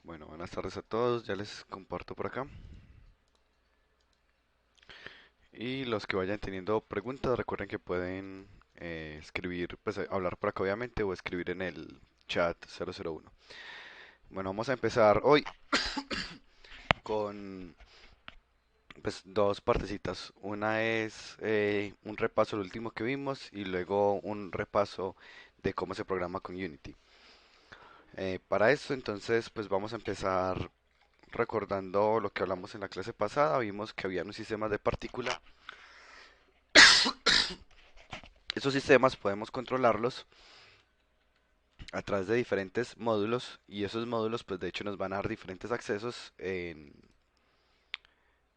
Bueno, buenas tardes a todos, ya les comparto por acá. Y los que vayan teniendo preguntas, recuerden que pueden escribir, pues hablar por acá obviamente o escribir en el chat 001. Bueno, vamos a empezar hoy con pues dos partecitas. Una es un repaso del último que vimos y luego un repaso de cómo se programa con Unity. Para esto entonces pues vamos a empezar recordando lo que hablamos en la clase pasada. Vimos que había un sistema de partícula. Esos sistemas podemos controlarlos a través de diferentes módulos y esos módulos pues de hecho nos van a dar diferentes accesos en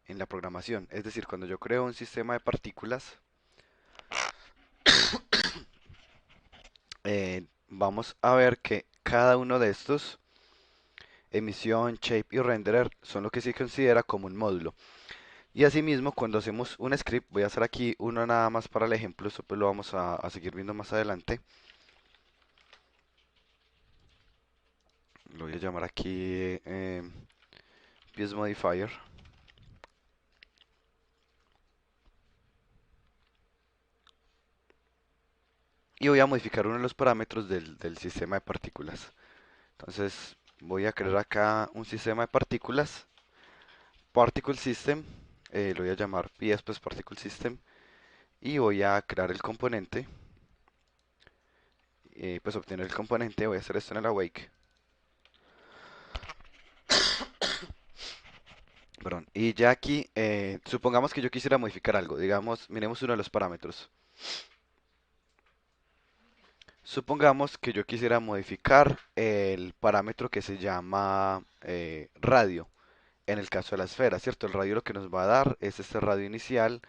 la programación. Es decir, cuando yo creo un sistema de partículas, vamos a ver que cada uno de estos, emisión, shape y renderer, son lo que se considera como un módulo. Y asimismo, cuando hacemos un script, voy a hacer aquí uno nada más para el ejemplo, esto pues lo vamos a seguir viendo más adelante. Lo voy a llamar aquí PS Modifier. Y voy a modificar uno de los parámetros del sistema de partículas. Entonces voy a crear acá un sistema de partículas, Particle System, lo voy a llamar PS pues Particle System, y voy a crear el componente, pues obtener el componente, voy a hacer esto en el awake, perdón, y ya aquí, supongamos que yo quisiera modificar algo, digamos, miremos uno de los parámetros. Supongamos que yo quisiera modificar el parámetro que se llama radio, en el caso de la esfera, ¿cierto? El radio lo que nos va a dar es este radio inicial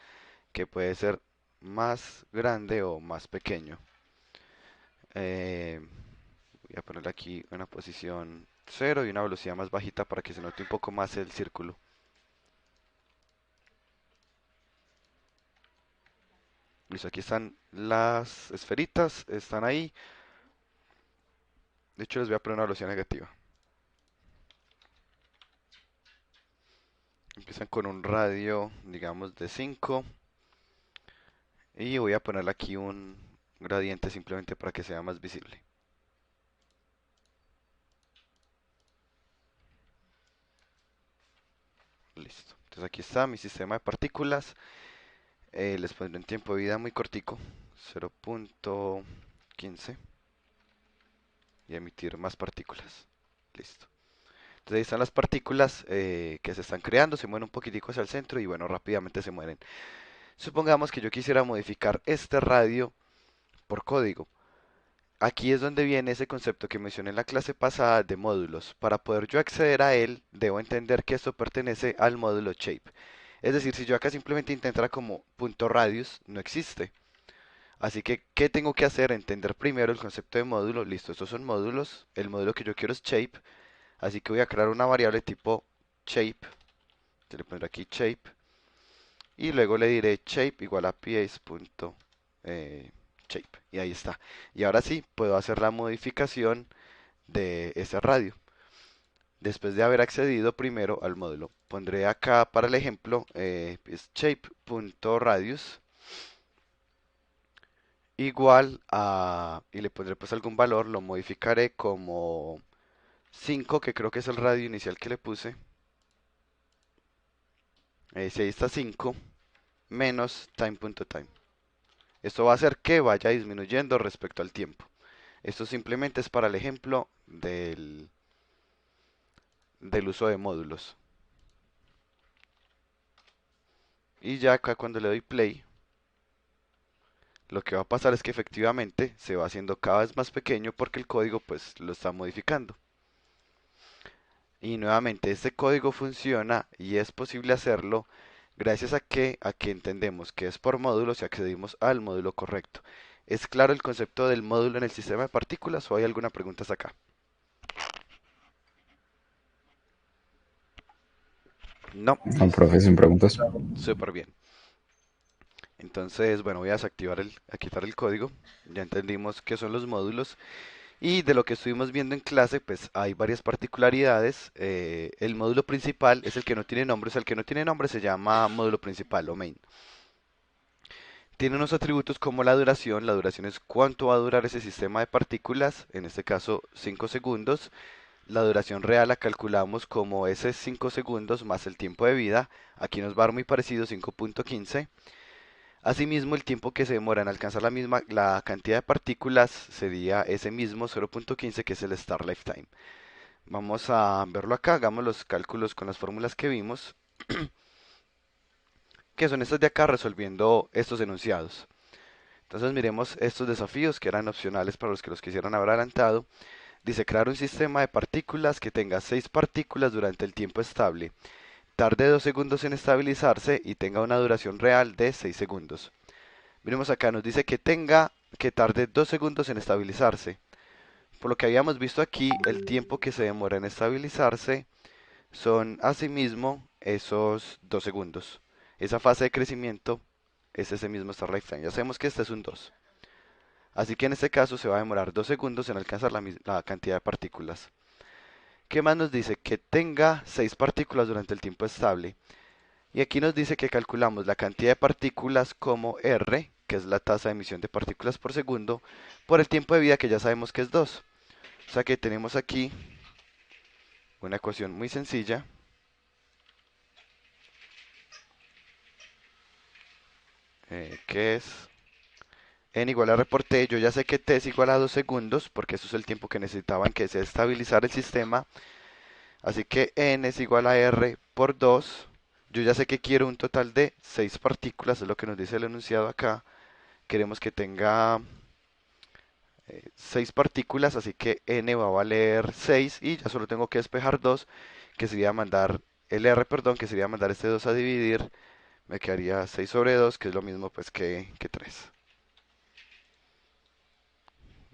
que puede ser más grande o más pequeño. Eh, Voy a ponerle aquí una posición cero y una velocidad más bajita para que se note un poco más el círculo. Listo, aquí están las esferitas, están ahí. De hecho, les voy a poner una velocidad negativa. Empiezan con un radio, digamos, de 5. Y voy a ponerle aquí un gradiente simplemente para que sea más visible. Listo. Entonces aquí está mi sistema de partículas. Les pondré un tiempo de vida muy cortico, 0.15, y emitir más partículas. Listo. Entonces ahí están las partículas que se están creando, se mueven un poquitico hacia el centro y bueno, rápidamente se mueren. Supongamos que yo quisiera modificar este radio por código. Aquí es donde viene ese concepto que mencioné en la clase pasada de módulos. Para poder yo acceder a él, debo entender que esto pertenece al módulo shape. Es decir, si yo acá simplemente intentara como punto radius, no existe. Así que, ¿qué tengo que hacer? Entender primero el concepto de módulo. Listo, estos son módulos. El módulo que yo quiero es shape. Así que voy a crear una variable tipo shape. Yo le pondré aquí shape. Y luego le diré shape igual a pace.shape. Y ahí está. Y ahora sí, puedo hacer la modificación de ese radio. Después de haber accedido primero al módulo. Pondré acá para el ejemplo shape.radius igual a, y le pondré pues algún valor, lo modificaré como 5 que creo que es el radio inicial que le puse. Si ahí está 5 menos time.time. Esto va a hacer que vaya disminuyendo respecto al tiempo. Esto simplemente es para el ejemplo del uso de módulos. Y ya acá cuando le doy play, lo que va a pasar es que efectivamente se va haciendo cada vez más pequeño porque el código pues lo está modificando. Y nuevamente este código funciona y es posible hacerlo gracias a que entendemos que es por módulos y accedimos al módulo correcto. ¿Es claro el concepto del módulo en el sistema de partículas o hay alguna pregunta hasta acá? No, No, listo. profe, sin preguntas. Súper bien. Entonces, bueno, voy a desactivar a quitar el código. Ya entendimos qué son los módulos. Y de lo que estuvimos viendo en clase, pues hay varias particularidades. El módulo principal es el que no tiene nombre, o sea, el que no tiene nombre se llama módulo principal o main. Tiene unos atributos como la duración. La duración es cuánto va a durar ese sistema de partículas, en este caso 5 segundos. La duración real la calculamos como ese 5 segundos más el tiempo de vida. Aquí nos va a dar muy parecido 5.15. Asimismo, el tiempo que se demora en alcanzar la cantidad de partículas sería ese mismo 0.15 que es el Star Lifetime. Vamos a verlo acá, hagamos los cálculos con las fórmulas que vimos, que son estas de acá resolviendo estos enunciados. Entonces miremos estos desafíos que eran opcionales para los que los quisieran haber adelantado. Dice crear un sistema de partículas que tenga 6 partículas durante el tiempo estable, tarde 2 segundos en estabilizarse y tenga una duración real de 6 segundos. Miremos acá, nos dice que tarde 2 segundos en estabilizarse. Por lo que habíamos visto aquí, el tiempo que se demora en estabilizarse son asimismo esos 2 segundos. Esa fase de crecimiento es ese mismo Star Lifetime. Ya sabemos que este es un 2. Así que en este caso se va a demorar 2 segundos en alcanzar la cantidad de partículas. ¿Qué más nos dice? Que tenga 6 partículas durante el tiempo estable. Y aquí nos dice que calculamos la cantidad de partículas como R, que es la tasa de emisión de partículas por segundo, por el tiempo de vida que ya sabemos que es 2. O sea que tenemos aquí una ecuación muy sencilla, que es n igual a R por T. Yo ya sé que T es igual a 2 segundos, porque eso es el tiempo que necesitaban que se estabilizara el sistema. Así que n es igual a R por 2. Yo ya sé que quiero un total de 6 partículas, es lo que nos dice el enunciado acá. Queremos que tenga 6 partículas, así que n va a valer 6 y ya solo tengo que despejar 2, que sería mandar el R, perdón, que sería mandar este 2 a dividir. Me quedaría 6 sobre 2, que es lo mismo pues que 3.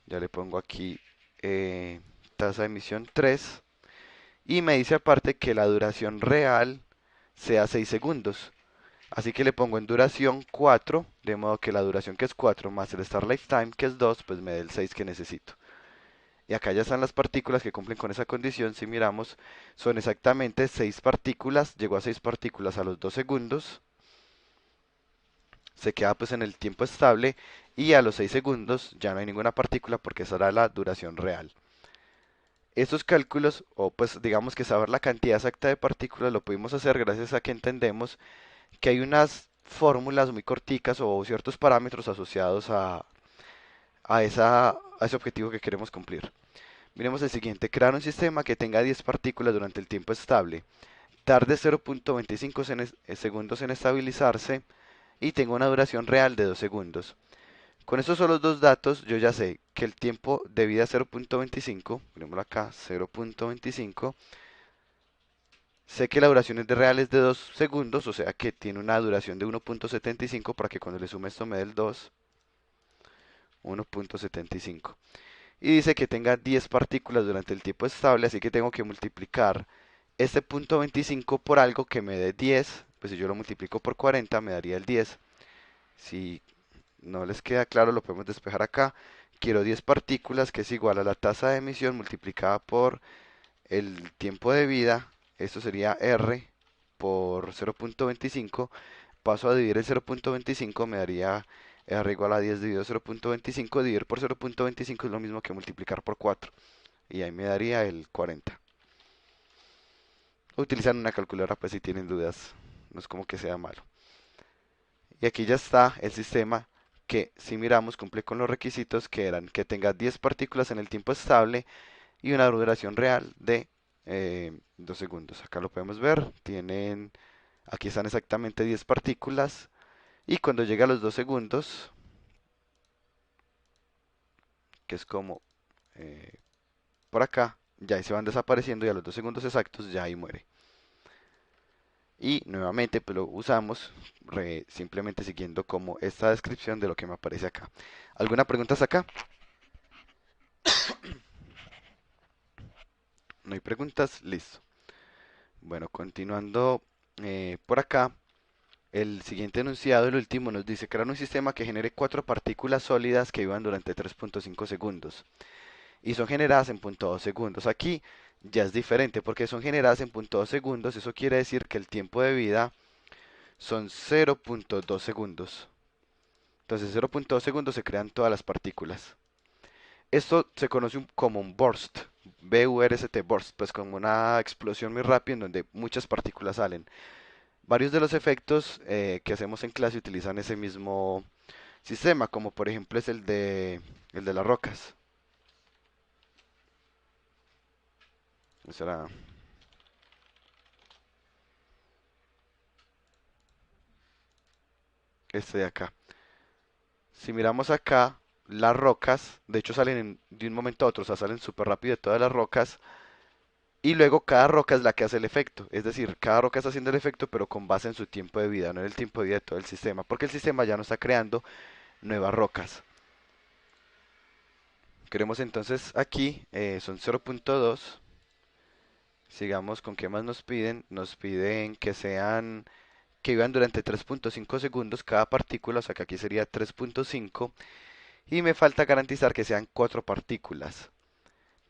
Ya le pongo aquí tasa de emisión 3 y me dice aparte que la duración real sea 6 segundos. Así que le pongo en duración 4, de modo que la duración que es 4 más el Star Lifetime que es 2, pues me dé el 6 que necesito. Y acá ya están las partículas que cumplen con esa condición. Si miramos, son exactamente 6 partículas. Llegó a 6 partículas a los 2 segundos. Se queda pues en el tiempo estable. Y a los 6 segundos ya no hay ninguna partícula porque esa era la duración real. Estos cálculos, o pues digamos que saber la cantidad exacta de partículas, lo pudimos hacer gracias a que entendemos que hay unas fórmulas muy corticas o ciertos parámetros asociados a ese objetivo que queremos cumplir. Miremos el siguiente, crear un sistema que tenga 10 partículas durante el tiempo estable, tarde 0.25 segundos en estabilizarse y tenga una duración real de 2 segundos. Con estos solos dos datos, yo ya sé que el tiempo de vida es 0.25, ponémoslo acá, 0.25. Sé que la duración real es de 2 segundos, o sea que tiene una duración de 1.75 para que cuando le sume esto me dé el 2, 1.75. Y dice que tenga 10 partículas durante el tiempo estable, así que tengo que multiplicar este punto 25 por algo que me dé 10, pues si yo lo multiplico por 40 me daría el 10. Si no les queda claro lo podemos despejar acá. Quiero 10 partículas que es igual a la tasa de emisión multiplicada por el tiempo de vida. Esto sería R por 0.25. Paso a dividir el 0.25, me daría R igual a 10 dividido 0.25. Dividir por 0.25 es lo mismo que multiplicar por 4. Y ahí me daría el 40. Utilizan una calculadora pues si tienen dudas. No es como que sea malo. Y aquí ya está el sistema que si miramos cumple con los requisitos que eran que tenga 10 partículas en el tiempo estable y una duración real de 2 segundos. Acá lo podemos ver. Aquí están exactamente 10 partículas y cuando llega a los 2 segundos, que es como eh, por acá, ya ahí se van desapareciendo y a los 2 segundos exactos ya ahí muere. Y nuevamente pues lo usamos simplemente siguiendo como esta descripción de lo que me aparece acá. ¿Alguna pregunta hasta acá? No hay preguntas, listo. Bueno, continuando por acá, el siguiente enunciado, el último, nos dice crear un sistema que genere 4 partículas sólidas que vivan durante 3.5 segundos. y son generadas en 0.2 segundos. Aquí ya es diferente porque son generadas en 0.2 segundos. Eso quiere decir que el tiempo de vida son 0.2 segundos. Entonces 0.2 segundos se crean todas las partículas. Esto se conoce como un burst, BURST, burst, pues como una explosión muy rápida en donde muchas partículas salen. Varios de los efectos que hacemos en clase utilizan ese mismo sistema, como por ejemplo es el de las rocas. Será este de acá. Si miramos acá, las rocas, de hecho salen de un momento a otro, o sea, salen súper rápido de todas las rocas, y luego cada roca es la que hace el efecto. Es decir, cada roca está haciendo el efecto, pero con base en su tiempo de vida, no en el tiempo de vida de todo el sistema, porque el sistema ya no está creando nuevas rocas. Queremos entonces aquí, son 0.2. Sigamos con qué más nos piden. Nos piden que vivan durante 3.5 segundos cada partícula, o sea que aquí sería 3.5. Y me falta garantizar que sean 4 partículas.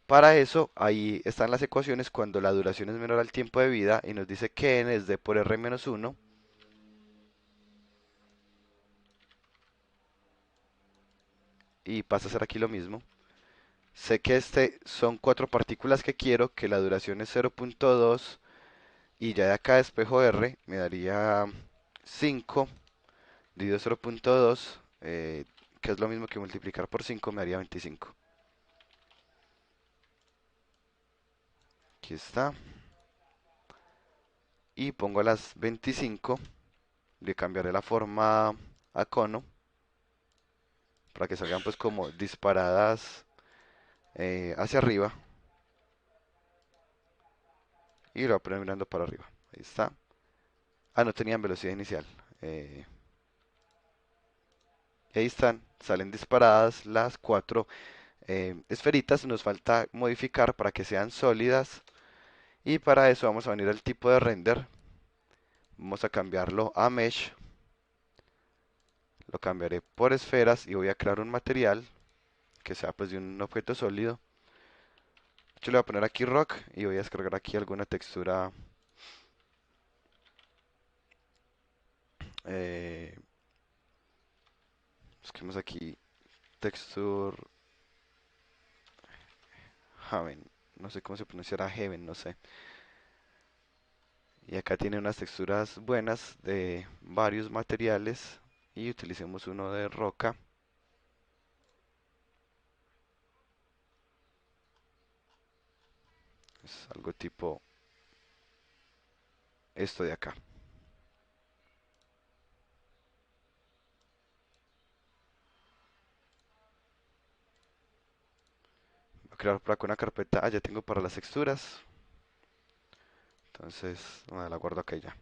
Para eso, ahí están las ecuaciones cuando la duración es menor al tiempo de vida y nos dice que n es d por r menos 1 y pasa a ser aquí lo mismo. Sé que este son 4 partículas que quiero, que la duración es 0.2 y ya de acá despejo r, me daría 5 dividido 0.2, que es lo mismo que multiplicar por 5, me daría 25. Aquí está. Y pongo las 25, le cambiaré la forma a cono para que salgan pues como disparadas hacia arriba y lo voy a poner mirando para arriba. Ahí está. Ah, no tenían velocidad inicial. Eh, y ahí están, salen disparadas las 4 esferitas. Nos falta modificar para que sean sólidas y para eso vamos a venir al tipo de render. Vamos a cambiarlo a mesh. Lo cambiaré por esferas y voy a crear un material que sea pues de un objeto sólido. Yo le voy a poner aquí rock y voy a descargar aquí alguna textura. Eh, Busquemos aquí texture Heaven. No sé cómo se pronunciará Heaven, no sé. Y acá tiene unas texturas buenas de varios materiales. Y utilicemos uno de roca. Es algo tipo esto de acá. Voy a crear por acá una carpeta. Ah, ya tengo para las texturas. Entonces, la guardo acá y ya.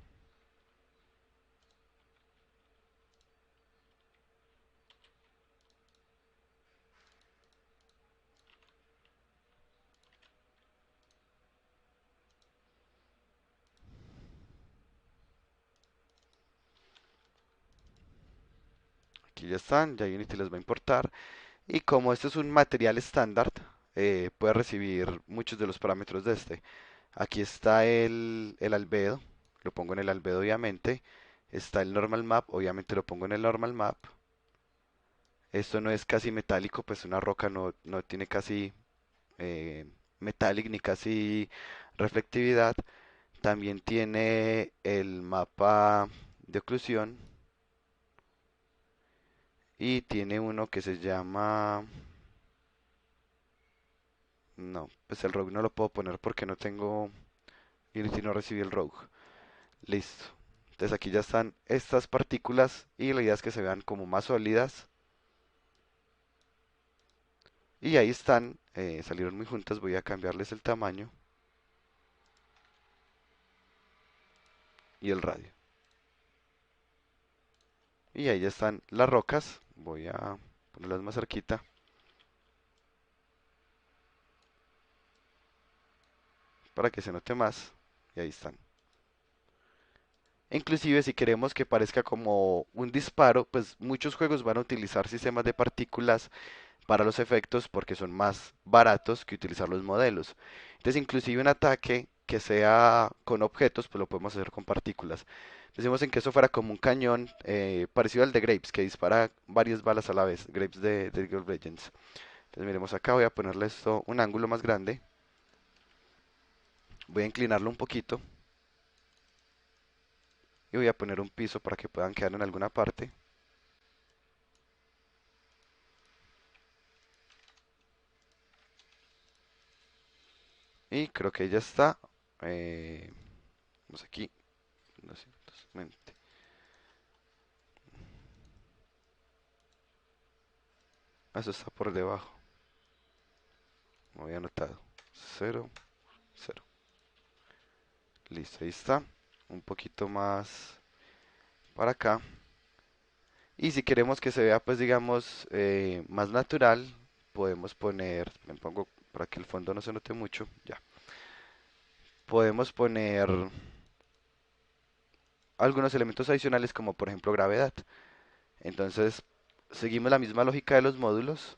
Aquí ya están, ya Unity les va a importar. Y como este es un material estándar, puede recibir muchos de los parámetros de este. Aquí está el albedo, lo pongo en el albedo obviamente. Está el normal map, obviamente lo pongo en el normal map. Esto no es casi metálico, pues una roca no tiene casi eh, metallic ni casi reflectividad. También tiene el mapa de oclusión y tiene uno que se llama... No, pues el rogue no lo puedo poner porque no tengo... Unity no recibió el rogue. Listo. Entonces aquí ya están estas partículas y la idea es que se vean como más sólidas. Y ahí están, salieron muy juntas, voy a cambiarles el tamaño y el radio. Y ahí ya están las rocas, voy a ponerlas más cerquita para que se note más. Y ahí están. Inclusive si queremos que parezca como un disparo, pues muchos juegos van a utilizar sistemas de partículas para los efectos porque son más baratos que utilizar los modelos. Entonces, inclusive un ataque que sea con objetos, pues lo podemos hacer con partículas. Decimos en que eso fuera como un cañón parecido al de Grapes, que dispara varias balas a la vez, Grapes de League of Legends. Entonces, miremos acá, voy a ponerle esto un ángulo más grande, voy a inclinarlo un poquito y voy a poner un piso para que puedan quedar en alguna parte. Y creo que ya está. Vamos aquí, 220. Eso está por debajo. No había anotado. Cero, cero. Listo, ahí está. Un poquito más para acá. Y si queremos que se vea, pues digamos, más natural, podemos poner, me pongo para que el fondo no se note mucho, ya. Podemos poner algunos elementos adicionales como por ejemplo gravedad. Entonces, seguimos la misma lógica de los módulos.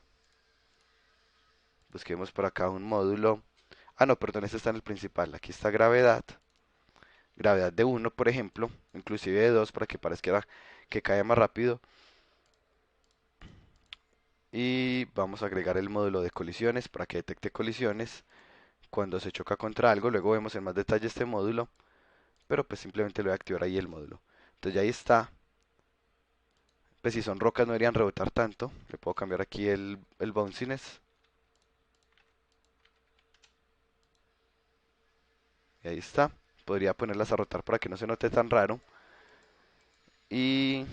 Busquemos por acá un módulo. Ah, no, perdón, este está en el principal. Aquí está gravedad. Gravedad de uno, por ejemplo, inclusive de 2 para que parezca que cae más rápido. Y vamos a agregar el módulo de colisiones para que detecte colisiones cuando se choca contra algo. Luego vemos en más detalle este módulo, pero pues simplemente le voy a activar ahí el módulo. Entonces ya ahí está. Pues si son rocas no deberían rebotar tanto. Le puedo cambiar aquí el bounciness. Y ahí está. Podría ponerlas a rotar para que no se note tan raro. Y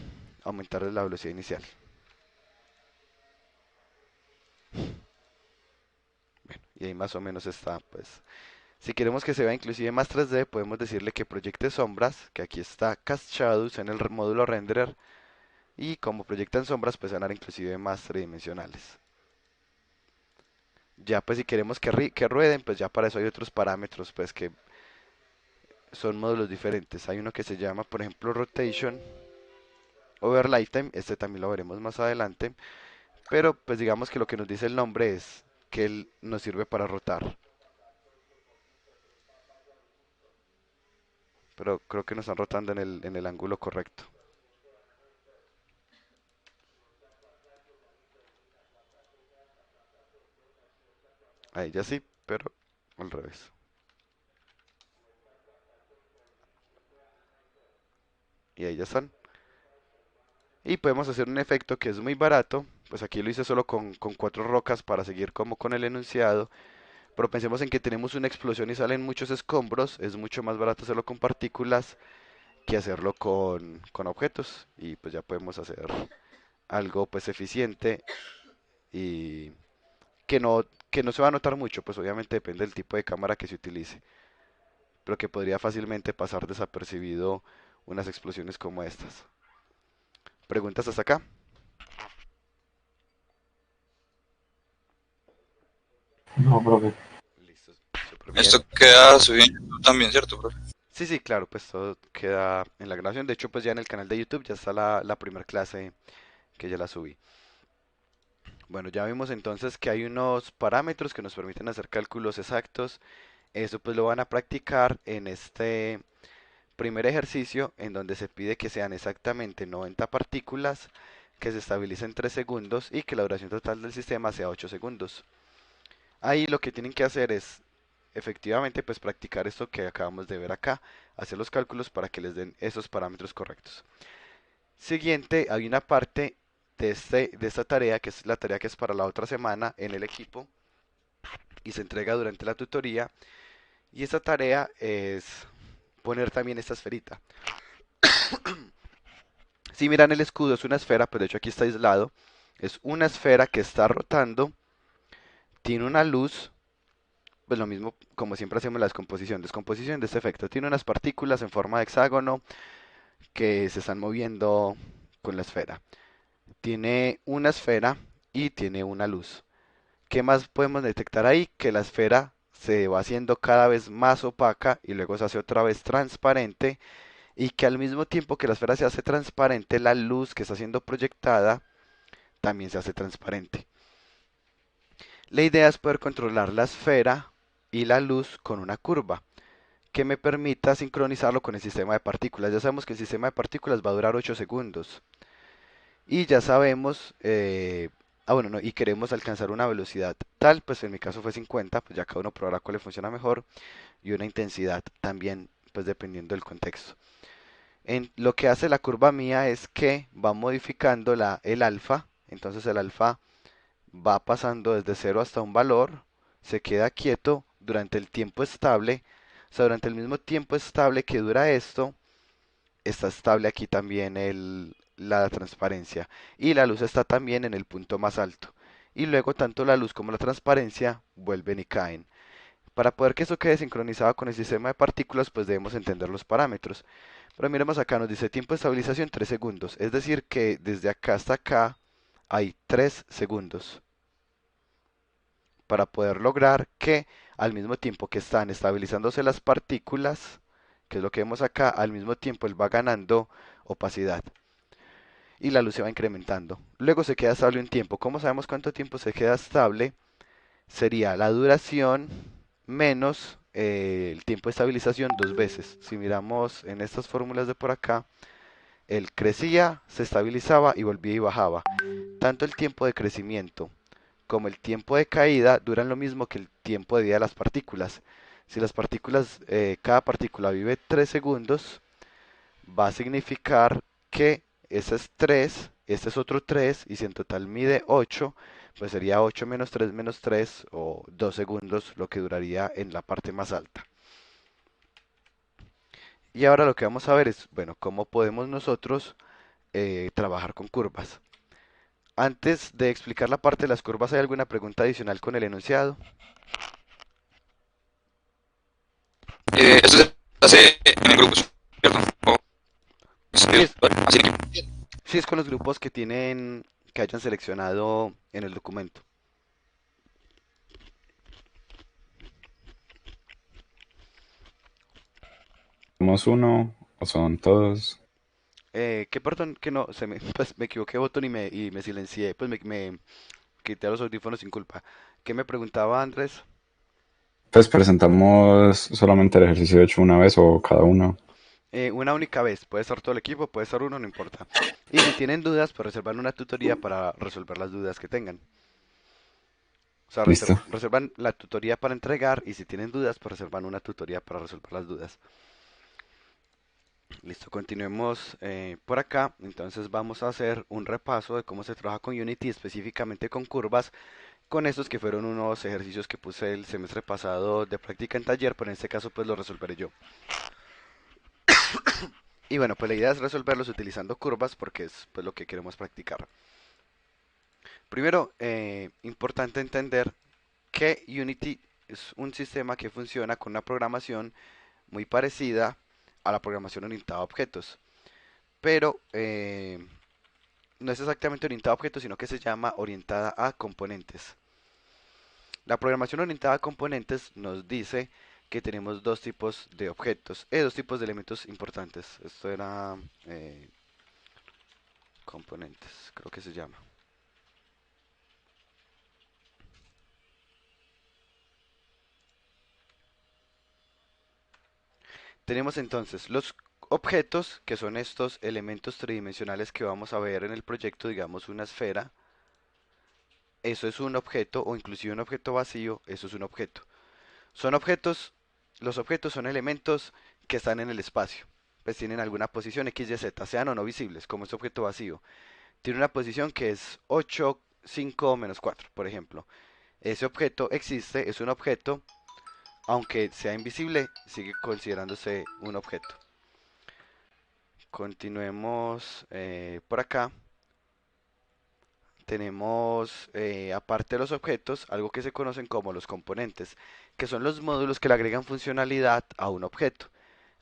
aumentar la velocidad inicial. Y ahí más o menos está, pues. Si queremos que se vea inclusive más 3D, podemos decirle que proyecte sombras, que aquí está Cast Shadows en el módulo renderer, y como proyectan sombras, pues van a dar inclusive más tridimensionales. Ya pues si queremos que rueden, pues ya para eso hay otros parámetros, pues que son módulos diferentes. Hay uno que se llama, por ejemplo, Rotation Over Lifetime, este también lo veremos más adelante, pero pues digamos que lo que nos dice el nombre es que él nos sirve para rotar. Pero creo que nos están rotando en el ángulo correcto. Ahí ya sí, pero al revés. Y ahí ya están. Y podemos hacer un efecto que es muy barato. Pues aquí lo hice solo con 4 rocas para seguir como con el enunciado. Pero pensemos en que tenemos una explosión y salen muchos escombros. Es mucho más barato hacerlo con partículas que hacerlo con objetos. Y pues ya podemos hacer algo pues eficiente y que no se va a notar mucho. Pues obviamente depende del tipo de cámara que se utilice. Pero que podría fácilmente pasar desapercibido unas explosiones como estas. ¿Preguntas hasta acá? No, profe. Listo, súper bien. Esto queda subido en YouTube también, ¿cierto, profe? Sí, sí, claro, pues todo queda en la grabación. De hecho, pues ya en el canal de YouTube ya está la primera clase que ya la subí. Bueno, ya vimos entonces que hay unos parámetros que nos permiten hacer cálculos exactos. Eso pues lo van a practicar en este primer ejercicio en donde se pide que sean exactamente 90 partículas, que se estabilicen 3 segundos y que la duración total del sistema sea 8 segundos. Ahí lo que tienen que hacer es efectivamente pues practicar esto que acabamos de ver acá, hacer los cálculos para que les den esos parámetros correctos. Siguiente, hay una parte de esta tarea que es la tarea que es para la otra semana en el equipo y se entrega durante la tutoría. Y esta tarea es poner también esta esferita. Si miran el escudo es una esfera, pero de hecho aquí está aislado. Es una esfera que está rotando, tiene una luz, pues lo mismo como siempre hacemos la descomposición. Descomposición de este efecto. Tiene unas partículas en forma de hexágono que se están moviendo con la esfera. Tiene una esfera y tiene una luz. ¿Qué más podemos detectar ahí? Que la esfera se va haciendo cada vez más opaca y luego se hace otra vez transparente y que al mismo tiempo que la esfera se hace transparente, la luz que está siendo proyectada también se hace transparente. La idea es poder controlar la esfera y la luz con una curva que me permita sincronizarlo con el sistema de partículas. Ya sabemos que el sistema de partículas va a durar 8 segundos. Y ya sabemos, bueno, no, y queremos alcanzar una velocidad tal, pues en mi caso fue 50, pues ya cada uno probará cuál le funciona mejor, y una intensidad también, pues dependiendo del contexto. Lo que hace la curva mía es que va modificando el alfa, entonces el alfa va pasando desde cero hasta un valor, se queda quieto durante el tiempo estable, o sea, durante el mismo tiempo estable que dura esto, está estable aquí también la transparencia y la luz está también en el punto más alto. Y luego tanto la luz como la transparencia vuelven y caen. Para poder que eso quede sincronizado con el sistema de partículas, pues debemos entender los parámetros. Pero miremos acá, nos dice tiempo de estabilización 3 segundos. Es decir, que desde acá hasta acá hay 3 segundos para poder lograr que al mismo tiempo que están estabilizándose las partículas, que es lo que vemos acá, al mismo tiempo él va ganando opacidad y la luz se va incrementando. Luego se queda estable un tiempo. ¿Cómo sabemos cuánto tiempo se queda estable? Sería la duración menos el tiempo de estabilización dos veces. Si miramos en estas fórmulas de por acá, él crecía, se estabilizaba y volvía y bajaba. Tanto el tiempo de crecimiento como el tiempo de caída duran lo mismo que el tiempo de vida de las partículas. Si las partículas, cada partícula vive 3 segundos, va a significar que ese es 3, este es otro 3, y si en total mide 8, pues sería 8 menos 3 o 2 segundos lo que duraría en la parte más alta. Y ahora lo que vamos a ver es, bueno, cómo podemos nosotros trabajar con curvas. Antes de explicar la parte de las curvas, ¿hay alguna pregunta adicional con el enunciado? Esto se hace en el grupo, ¿cierto? O Sí es, así en equipo. sí es con los grupos que hayan seleccionado en el documento. ¿Somos uno o son todos? Que perdón, que no, pues me equivoqué de botón y me silencié, pues me quité los audífonos sin culpa. ¿Qué me preguntaba Andrés? Pues presentamos solamente el ejercicio hecho una vez o cada uno. Una única vez, puede ser todo el equipo, puede ser uno, no importa. Y si tienen dudas, pues reservan una tutoría para resolver las dudas que tengan. O sea, Listo. reservan la tutoría para entregar y si tienen dudas, pues reservan una tutoría para resolver las dudas. Listo, continuemos por acá. Entonces vamos a hacer un repaso de cómo se trabaja con Unity, específicamente con curvas, con estos que fueron unos ejercicios que puse el semestre pasado de práctica en taller, pero en este caso pues lo resolveré yo. Y bueno, pues la idea es resolverlos utilizando curvas porque es pues lo que queremos practicar. Primero, importante entender que Unity es un sistema que funciona con una programación muy parecida a la programación orientada a objetos, pero no es exactamente orientada a objetos, sino que se llama orientada a componentes. La programación orientada a componentes nos dice que tenemos dos tipos de objetos, dos tipos de elementos importantes. Esto era componentes, creo que se llama. Tenemos entonces los objetos, que son estos elementos tridimensionales que vamos a ver en el proyecto, digamos una esfera. Eso es un objeto, o inclusive un objeto vacío, eso es un objeto. Son objetos, los objetos son elementos que están en el espacio. Pues tienen alguna posición X, Y, Z, sean o no visibles, como este objeto vacío. Tiene una posición que es 8, 5 menos 4, por ejemplo. Ese objeto existe, es un objeto, aunque sea invisible, sigue considerándose un objeto. Continuemos por acá. Tenemos, aparte de los objetos, algo que se conocen como los componentes, que son los módulos que le agregan funcionalidad a un objeto,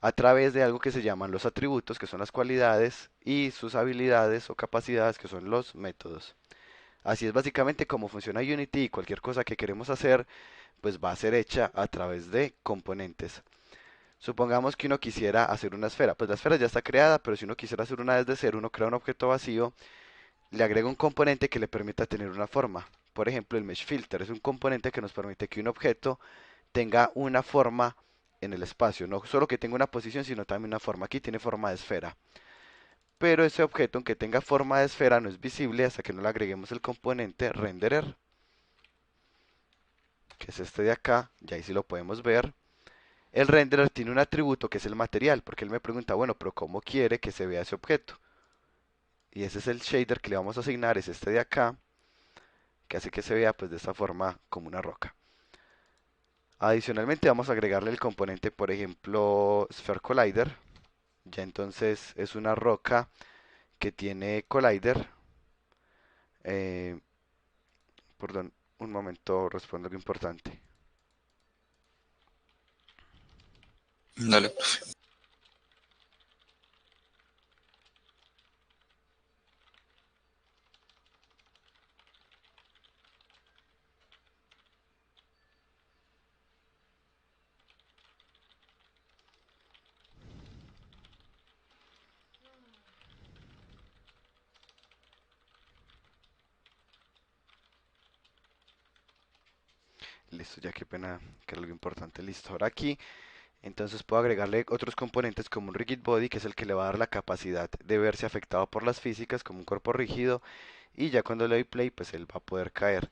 a través de algo que se llaman los atributos, que son las cualidades, y sus habilidades o capacidades, que son los métodos. Así es básicamente como funciona Unity y cualquier cosa que queremos hacer, pues va a ser hecha a través de componentes. Supongamos que uno quisiera hacer una esfera, pues la esfera ya está creada, pero si uno quisiera hacer una desde cero, uno crea un objeto vacío, le agrega un componente que le permita tener una forma. por ejemplo, el Mesh Filter. Es un componente que nos permite que un objeto tenga una forma en el espacio. No solo que tenga una posición, sino también una forma. Aquí tiene forma de esfera. Pero ese objeto, aunque tenga forma de esfera, no es visible hasta que no le agreguemos el componente renderer, que es este de acá. Ya ahí sí lo podemos ver. El renderer tiene un atributo que es el material, porque él me pregunta, bueno, pero ¿cómo quiere que se vea ese objeto? Y ese es el shader que le vamos a asignar, es este de acá, que hace que se vea pues de esta forma como una roca. Adicionalmente vamos a agregarle el componente, por ejemplo, Sphere Collider. Ya entonces es una roca que tiene collider. Eh, Perdón, un momento, respondo algo importante. Dale. Listo, ya qué pena que era algo importante. Listo, ahora aquí entonces puedo agregarle otros componentes como un rigid body, que es el que le va a dar la capacidad de verse afectado por las físicas como un cuerpo rígido, y ya cuando le doy play pues él va a poder caer.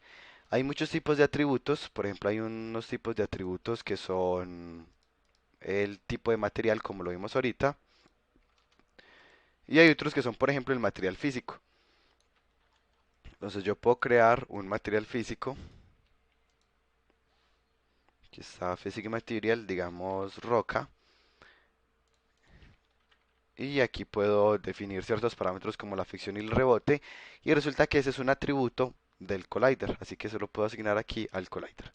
Hay muchos tipos de atributos, por ejemplo hay unos tipos de atributos que son el tipo de material como lo vimos ahorita, y hay otros que son por ejemplo el material físico. Entonces yo puedo crear un material físico, que está Physical Material, digamos roca, y aquí puedo definir ciertos parámetros como la fricción y el rebote, y resulta que ese es un atributo del collider, así que se lo puedo asignar aquí al collider.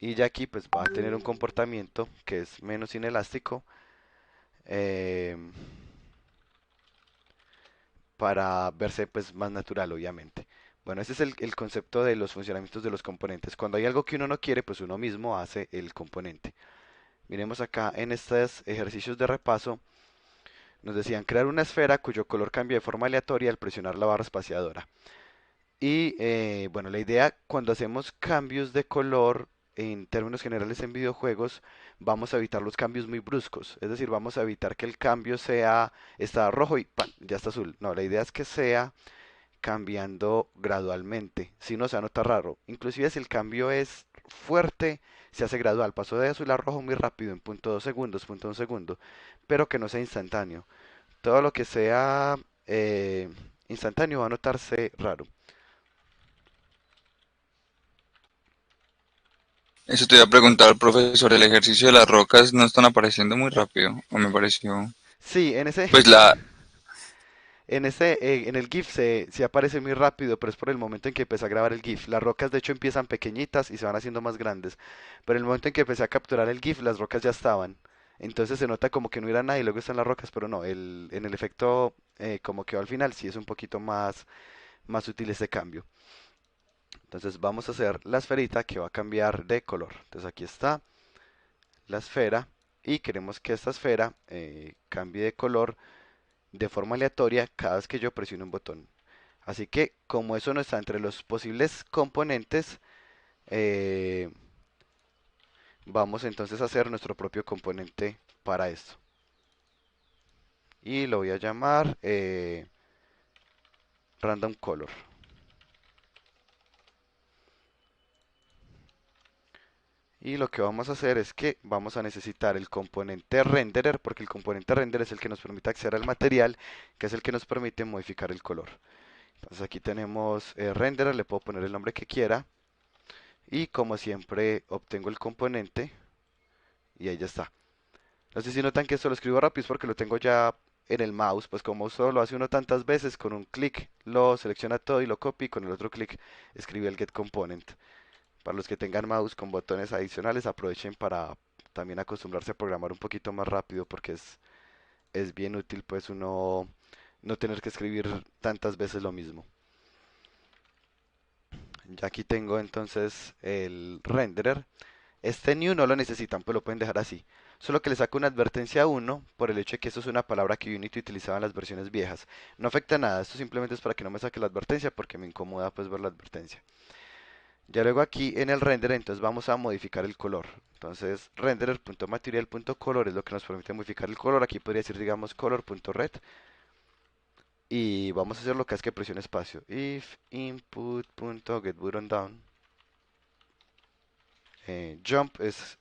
Y ya aquí pues va a tener un comportamiento que es menos inelástico, eh, para verse pues más natural obviamente. Bueno, ese es el concepto de los funcionamientos de los componentes. Cuando hay algo que uno no quiere, pues uno mismo hace el componente. Miremos acá en estos ejercicios de repaso. Nos decían crear una esfera cuyo color cambia de forma aleatoria al presionar la barra espaciadora. Y bueno, la idea cuando hacemos cambios de color en términos generales en videojuegos, vamos a evitar los cambios muy bruscos. Es decir, vamos a evitar que el cambio sea, está rojo y ¡pam! Ya está azul. No, la idea es que sea cambiando gradualmente. Si no, se anota raro. Inclusive si el cambio es fuerte, se hace gradual. Pasó de azul a rojo muy rápido, en punto 2 segundos, punto 1 segundo, pero que no sea instantáneo. Todo lo que sea instantáneo va a notarse raro. Eso te iba a preguntar, profesor, el ejercicio de las rocas no están apareciendo muy rápido, o me pareció. Sí, en ese, Pues la. en el GIF se aparece muy rápido, pero es por el momento en que empecé a grabar el GIF. Las rocas de hecho empiezan pequeñitas y se van haciendo más grandes, pero en el momento en que empecé a capturar el GIF, las rocas ya estaban. Entonces se nota como que no era nada y luego están las rocas, pero no, en el efecto como quedó al final, sí es un poquito más útil ese cambio. Entonces vamos a hacer la esferita que va a cambiar de color. Entonces aquí está la esfera y queremos que esta esfera cambie de color de forma aleatoria cada vez que yo presione un botón. Así que como eso no está entre los posibles componentes, eh, vamos entonces a hacer nuestro propio componente para esto. Y lo voy a llamar random color. Y lo que vamos a hacer es que vamos a necesitar el componente renderer, porque el componente render es el que nos permite acceder al material, que es el que nos permite modificar el color. Entonces aquí tenemos renderer, le puedo poner el nombre que quiera. Y como siempre obtengo el componente y ahí ya está. No sé si notan que esto lo escribo rápido, es porque lo tengo ya en el mouse, pues como solo lo hace uno tantas veces, con un clic lo selecciona todo y lo copia y con el otro clic escribe el get component. Para los que tengan mouse con botones adicionales, aprovechen para también acostumbrarse a programar un poquito más rápido porque es bien útil pues uno no tener que escribir tantas veces lo mismo. Ya aquí tengo entonces el renderer. Este new no lo necesitan, pues lo pueden dejar así. Solo que le saco una advertencia a uno por el hecho de que esto es una palabra que Unity utilizaba en las versiones viejas. No afecta nada, esto simplemente es para que no me saque la advertencia porque me incomoda pues ver la advertencia. Ya luego aquí en el render, entonces vamos a modificar el color. Entonces, renderer.material.color es lo que nos permite modificar el color. Aquí podría decir, digamos, color.red. Y vamos a hacer lo que es que presione espacio. If input.getButtonDown. Jump es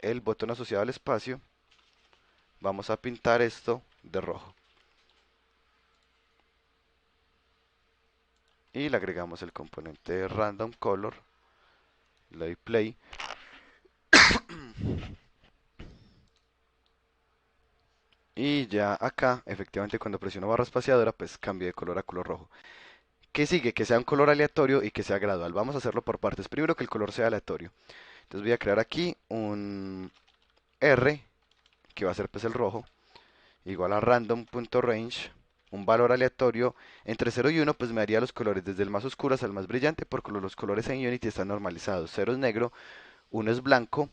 el botón asociado al espacio. Vamos a pintar esto de rojo. Y le agregamos el componente random color. Le doy play. Y ya acá, efectivamente, cuando presiono barra espaciadora, pues cambio de color a color rojo. ¿Qué sigue? Que sea un color aleatorio y que sea gradual. Vamos a hacerlo por partes. Primero que el color sea aleatorio. Entonces voy a crear aquí un R, que va a ser pues el rojo, igual a random.range, un valor aleatorio entre 0 y 1, pues me daría los colores desde el más oscuro hasta el más brillante, porque los colores en Unity están normalizados. 0 es negro, 1 es blanco,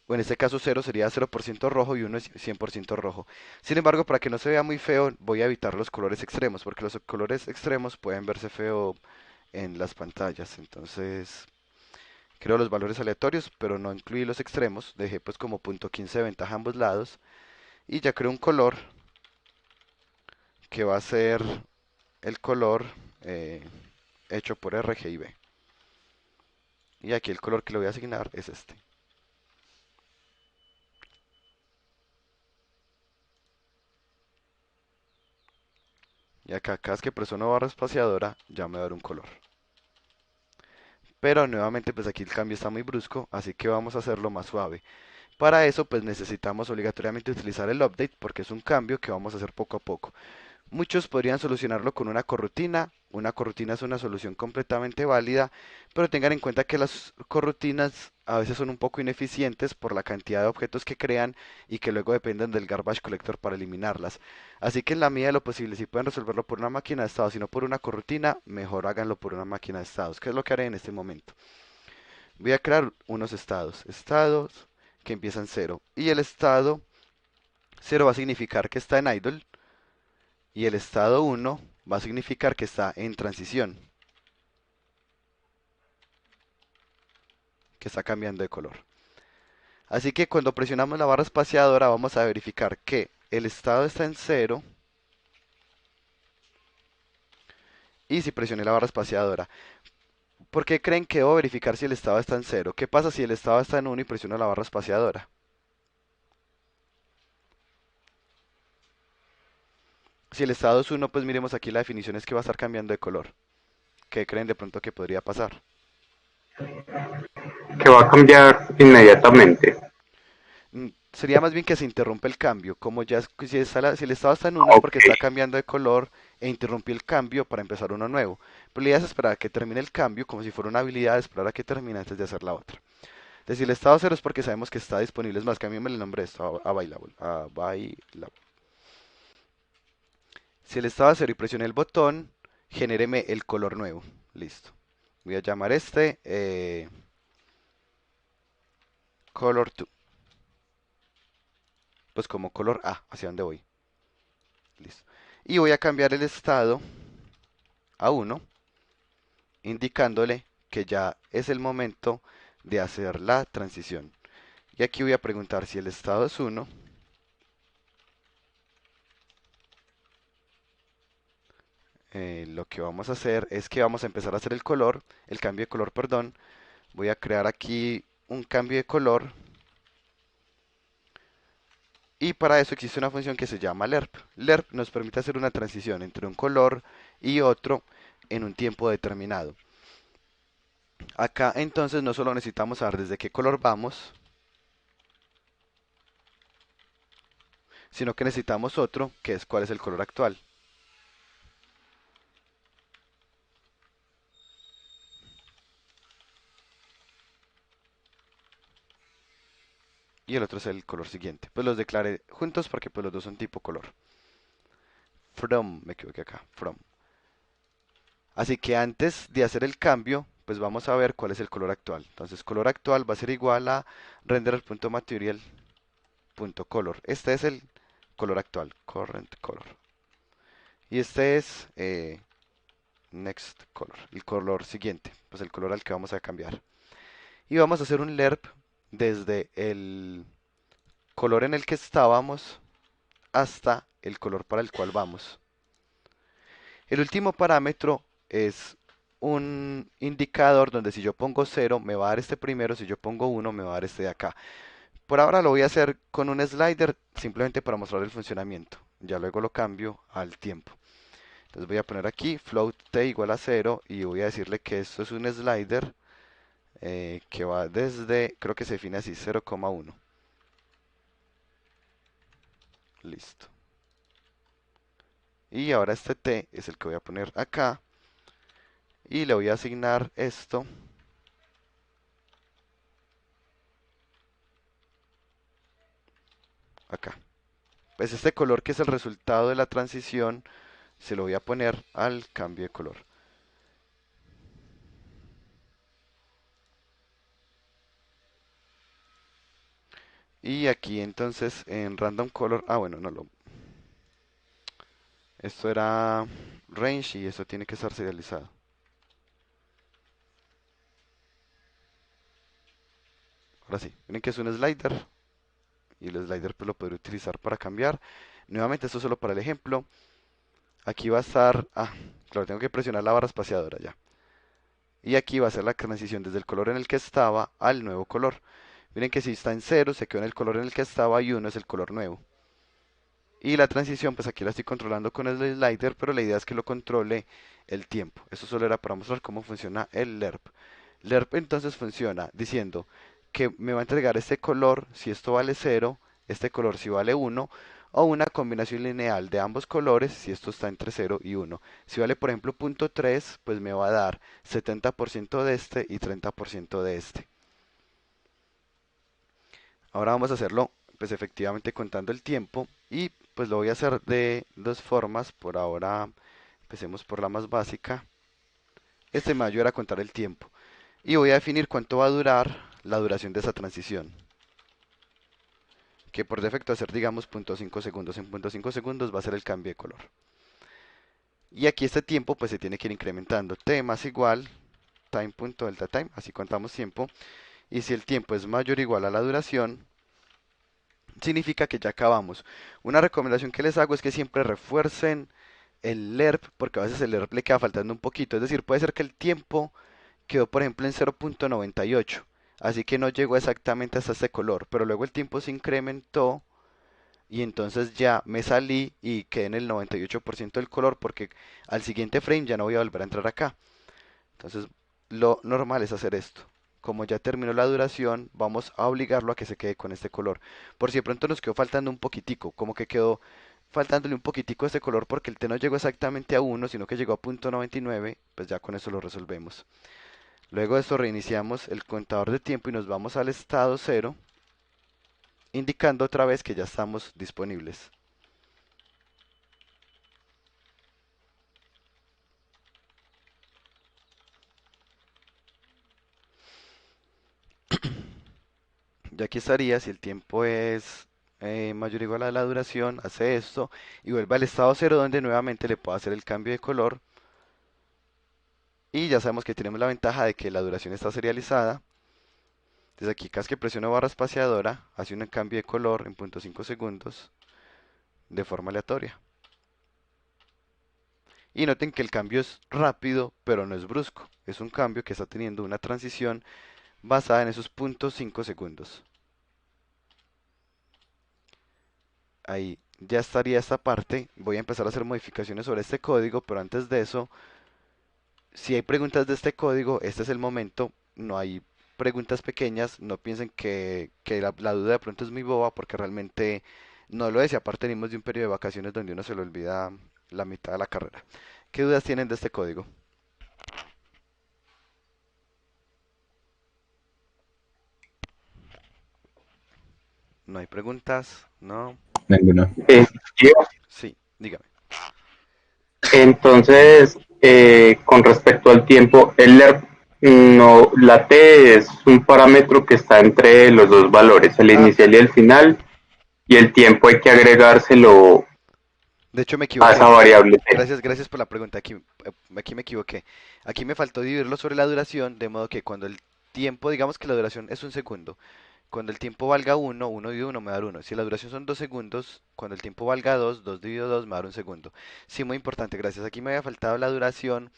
o en este caso 0 sería 0% rojo y 1 es 100% rojo. Sin embargo, para que no se vea muy feo, voy a evitar los colores extremos, porque los colores extremos pueden verse feo en las pantallas. Entonces, creo los valores aleatorios, pero no incluí los extremos. Dejé pues como .15 de ventaja a ambos lados. Y ya creo un color que va a ser el color eh, hecho por RGB. Y aquí el color que le voy a asignar es este. Y acá cada vez que presiono barra espaciadora ya me va a dar un color. Pero nuevamente pues aquí el cambio está muy brusco, así que vamos a hacerlo más suave. Para eso pues necesitamos obligatoriamente utilizar el update porque es un cambio que vamos a hacer poco a poco. Muchos podrían solucionarlo con una corrutina. Una corrutina es una solución completamente válida, pero tengan en cuenta que las corrutinas a veces son un poco ineficientes por la cantidad de objetos que crean y que luego dependen del garbage collector para eliminarlas. Así que en la medida de lo posible, si pueden resolverlo por una máquina de estados y no por una corrutina, mejor háganlo por una máquina de estados, que es lo que haré en este momento. Voy a crear unos estados que empiezan 0 y el estado 0 va a significar que está en idle y el estado 1 va a significar que está en transición, que está cambiando de color. Así que cuando presionamos la barra espaciadora vamos a verificar que el estado está en 0 y si presioné la barra espaciadora. ¿Por qué creen que debo verificar si el estado está en 0? ¿Qué pasa si el estado está en 1 y presiono la barra espaciadora? Si el estado es 1, pues miremos aquí la definición es que va a estar cambiando de color. ¿Qué creen de pronto que podría pasar? Que va a cambiar inmediatamente. Sería más bien que se interrumpe el cambio, como ya si el estado está en 1 es Ok, porque está cambiando de color e interrumpió el cambio para empezar uno nuevo. Pero la idea es esperar a que termine el cambio, como si fuera una habilidad, esperar a que termine antes de hacer la otra. Entonces, si el estado 0 es porque sabemos que está disponible, es más, cambiémosle el nombre de esto a available, available. Si el estado 0 y presioné el botón, genéreme el color nuevo. Listo. Voy a llamar este color 2. Pues como color A, hacia dónde voy. Listo. Y voy a cambiar el estado a 1, indicándole que ya es el momento de hacer la transición. Y aquí voy a preguntar si el estado es 1. Lo que vamos a hacer es que vamos a empezar a hacer el cambio de color, perdón. Voy a crear aquí un cambio de color. Y para eso existe una función que se llama lerp. Lerp nos permite hacer una transición entre un color y otro en un tiempo determinado. Acá entonces no solo necesitamos saber desde qué color vamos, sino que necesitamos otro, que es cuál es el color actual. Y el otro es el color siguiente. Pues los declaré juntos porque pues los dos son tipo color. From, me equivoqué acá, from. Así que antes de hacer el cambio, pues vamos a ver cuál es el color actual. Entonces, color actual va a ser igual a renderer.material.color. Este es el color actual, current color. Y este es next color, el color siguiente, pues el color al que vamos a cambiar. Y vamos a hacer un lerp desde el color en el que estábamos hasta el color para el cual vamos. El último parámetro es un indicador donde si yo pongo 0 me va a dar este primero, si yo pongo 1 me va a dar este de acá. Por ahora lo voy a hacer con un slider simplemente para mostrar el funcionamiento. Ya luego lo cambio al tiempo. Entonces voy a poner aquí float t igual a 0 y voy a decirle que esto es un slider que va desde, creo que se define así, 0,1. Listo. Y ahora este t es el que voy a poner acá y le voy a asignar esto acá. Pues este color que es el resultado de la transición se lo voy a poner al cambio de color. Y aquí entonces en random color, bueno, no lo, esto era range y eso tiene que estar serializado. Ahora sí, miren que es un slider y el slider pues lo podré utilizar para cambiar. Nuevamente esto solo para el ejemplo. Aquí va a estar, claro, tengo que presionar la barra espaciadora ya. Y aquí va a ser la transición desde el color en el que estaba al nuevo color. Miren que si está en 0 se quedó en el color en el que estaba y 1 es el color nuevo. Y la transición, pues aquí la estoy controlando con el slider, pero la idea es que lo controle el tiempo. Eso solo era para mostrar cómo funciona el lerp. Lerp entonces funciona diciendo que me va a entregar este color si esto vale 0, este color si vale 1, o una combinación lineal de ambos colores si esto está entre 0 y 1. Si vale por ejemplo punto .3, pues me va a dar 70% de este y 30% de este. Ahora vamos a hacerlo pues efectivamente contando el tiempo y pues lo voy a hacer de dos formas. Por ahora empecemos por la más básica. Este me va a ayudar a contar el tiempo y voy a definir cuánto va a durar la duración de esa transición, que por defecto va a ser digamos 0.5 segundos. En 0.5 segundos va a ser el cambio de color. Y aquí este tiempo pues se tiene que ir incrementando. T más igual time.delta time, así contamos tiempo. Y si el tiempo es mayor o igual a la duración, significa que ya acabamos. Una recomendación que les hago es que siempre refuercen el lerp, porque a veces el lerp le queda faltando un poquito. Es decir, puede ser que el tiempo quedó, por ejemplo, en 0.98, así que no llegó exactamente hasta este color, pero luego el tiempo se incrementó y entonces ya me salí y quedé en el 98% del color, porque al siguiente frame ya no voy a volver a entrar acá. Entonces, lo normal es hacer esto. Como ya terminó la duración, vamos a obligarlo a que se quede con este color. Por si de pronto nos quedó faltando un poquitico, como que quedó faltándole un poquitico a este color porque el T no llegó exactamente a 1, sino que llegó a 0.99, pues ya con eso lo resolvemos. Luego de esto reiniciamos el contador de tiempo y nos vamos al estado 0, indicando otra vez que ya estamos disponibles. Ya aquí estaría, si el tiempo es mayor o igual a la duración, hace esto y vuelve al estado 0 donde nuevamente le puedo hacer el cambio de color. Y ya sabemos que tenemos la ventaja de que la duración está serializada. Desde aquí cada vez que presiono barra espaciadora, hace un cambio de color en 0.5 segundos de forma aleatoria. Y noten que el cambio es rápido, pero no es brusco. Es un cambio que está teniendo una transición basada en esos 0.5 segundos. Ahí ya estaría esta parte. Voy a empezar a hacer modificaciones sobre este código, pero antes de eso, si hay preguntas de este código, este es el momento. No hay preguntas pequeñas. No piensen que la duda de pronto es muy boba, porque realmente no lo es. Y aparte venimos de un periodo de vacaciones donde uno se le olvida la mitad de la carrera. ¿Qué dudas tienen de este código? No hay preguntas, ¿no? Ninguno. Sí, Sí, dígame. entonces, con respecto al tiempo, el lerp, no, la t es un parámetro que está entre los dos valores, el Ah, inicial y el final, y el tiempo hay que agregárselo de hecho me a esa equivoqué. variable t. Gracias por la pregunta. Aquí me equivoqué. Aquí me faltó dividirlo sobre la duración, de modo que cuando el tiempo, digamos que la duración es un segundo. Cuando el tiempo valga uno dividido uno me va a dar 1. Si la duración son 2 segundos, cuando el tiempo valga dos dividido 2 me va a dar un segundo. Sí, muy importante, gracias. Aquí me había faltado la duración,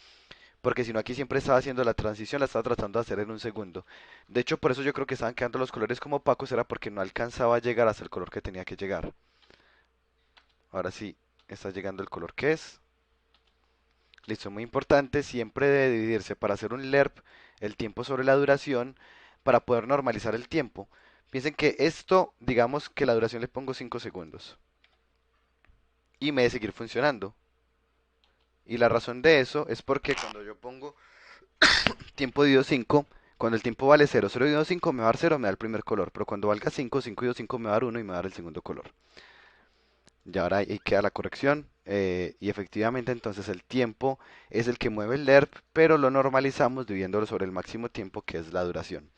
porque si no aquí siempre estaba haciendo la transición, la estaba tratando de hacer en un segundo. De hecho, por eso yo creo que estaban quedando los colores como opacos, era porque no alcanzaba a llegar hasta el color que tenía que llegar. Ahora sí, está llegando el color que es. Listo, muy importante, siempre debe dividirse para hacer un LERP el tiempo sobre la duración para poder normalizar el tiempo. Piensen que esto, digamos que la duración le pongo 5 segundos y me debe seguir funcionando. Y la razón de eso es porque cuando yo pongo tiempo dividido 5, cuando el tiempo vale 0, 0 dividido 5 me va a dar 0, me da el primer color, pero cuando valga 5, 5 dividido 5 me va a dar 1 y me va a dar el segundo color. Y ahora ahí queda la corrección. Y efectivamente entonces el tiempo es el que mueve el LERP, pero lo normalizamos dividiéndolo sobre el máximo tiempo que es la duración.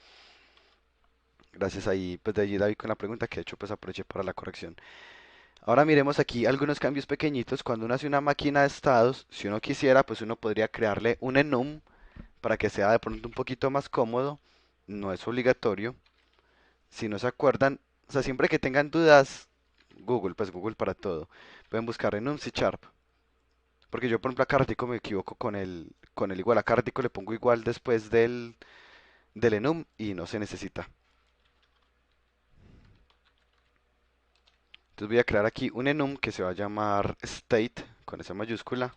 Gracias ahí, pues de allí David con la pregunta que de hecho pues aproveché para la corrección. Ahora miremos aquí algunos cambios pequeñitos. Cuando uno hace una máquina de estados, si uno quisiera, pues uno podría crearle un enum para que sea de pronto un poquito más cómodo. No es obligatorio. Si no se acuerdan, o sea, siempre que tengan dudas, Google, pues Google para todo. Pueden buscar enum C Sharp. Porque yo, por ejemplo, acá ratico me equivoco con el igual. Acá ratico le pongo igual después del enum y no se necesita. Entonces voy a crear aquí un enum que se va a llamar state con esa mayúscula.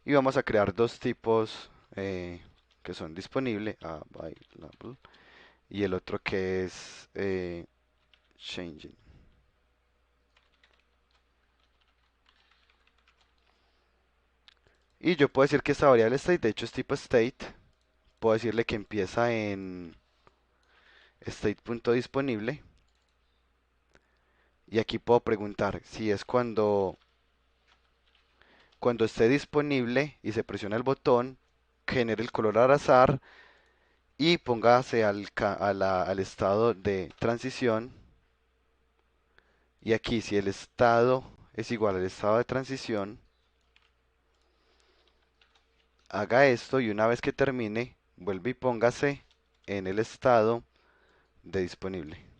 Y vamos a crear dos tipos que son disponibles, available, y el otro que es changing. Y yo puedo decir que esta variable state, de hecho es tipo state, puedo decirle que empieza en state.disponible. Y aquí puedo preguntar si es cuando esté disponible y se presiona el botón, genere el color al azar y póngase al estado de transición. Y aquí si el estado es igual al estado de transición, haga esto y una vez que termine, vuelve y póngase en el estado de disponible.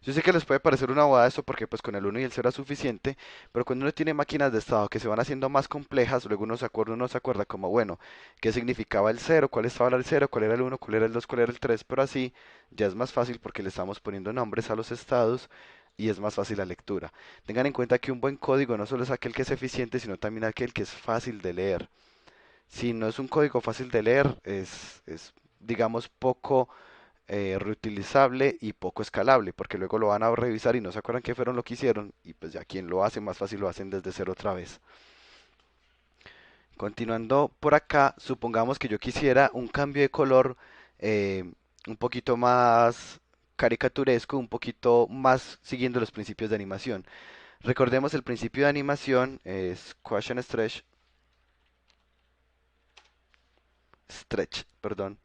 Yo sé que les puede parecer una bobada esto porque pues con el uno y el 0 es suficiente, pero cuando uno tiene máquinas de estado que se van haciendo más complejas, luego uno se acuerda como, bueno, qué significaba el 0, cuál estaba el 0, cuál era el uno, cuál era el 2, cuál era el 3, pero así ya es más fácil porque le estamos poniendo nombres a los estados y es más fácil la lectura. Tengan en cuenta que un buen código no solo es aquel que es eficiente, sino también aquel que es fácil de leer. Si no es un código fácil de leer, es digamos, poco reutilizable y poco escalable, porque luego lo van a revisar y no se acuerdan qué fueron lo que hicieron, y pues ya quien lo hace más fácil lo hacen desde cero otra vez. Continuando por acá, supongamos que yo quisiera un cambio de color un poquito más caricaturesco, un poquito más siguiendo los principios de animación. Recordemos el principio de animación es Quash and Stretch, perdón,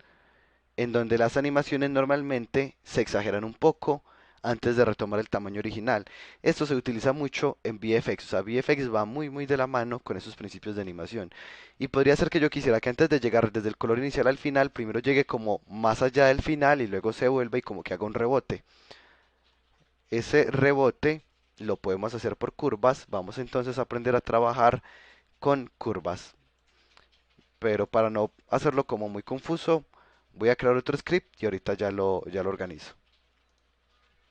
en donde las animaciones normalmente se exageran un poco antes de retomar el tamaño original. Esto se utiliza mucho en VFX, o sea, VFX va muy de la mano con esos principios de animación. Y podría ser que yo quisiera que antes de llegar desde el color inicial al final, primero llegue como más allá del final y luego se vuelva y como que haga un rebote. Ese rebote lo podemos hacer por curvas, vamos entonces a aprender a trabajar con curvas. Pero para no hacerlo como muy confuso, voy a crear otro script y ahorita ya lo organizo.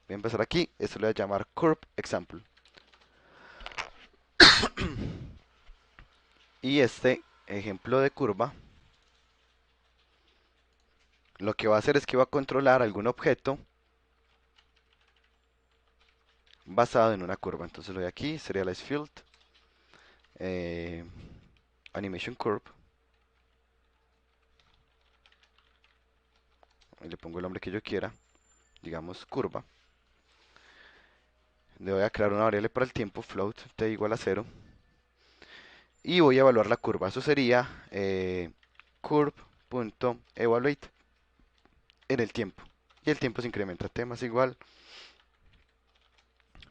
Voy a empezar aquí, esto le voy a llamar curve example. Y este ejemplo de curva, lo que va a hacer es que va a controlar algún objeto basado en una curva. Entonces lo doy aquí, serialize field, eh, animation curve, y le pongo el nombre que yo quiera, digamos curva. Le voy a crear una variable para el tiempo, float, t igual a 0. Y voy a evaluar la curva. Eso sería curve.evaluate en el tiempo. Y el tiempo se incrementa. T más igual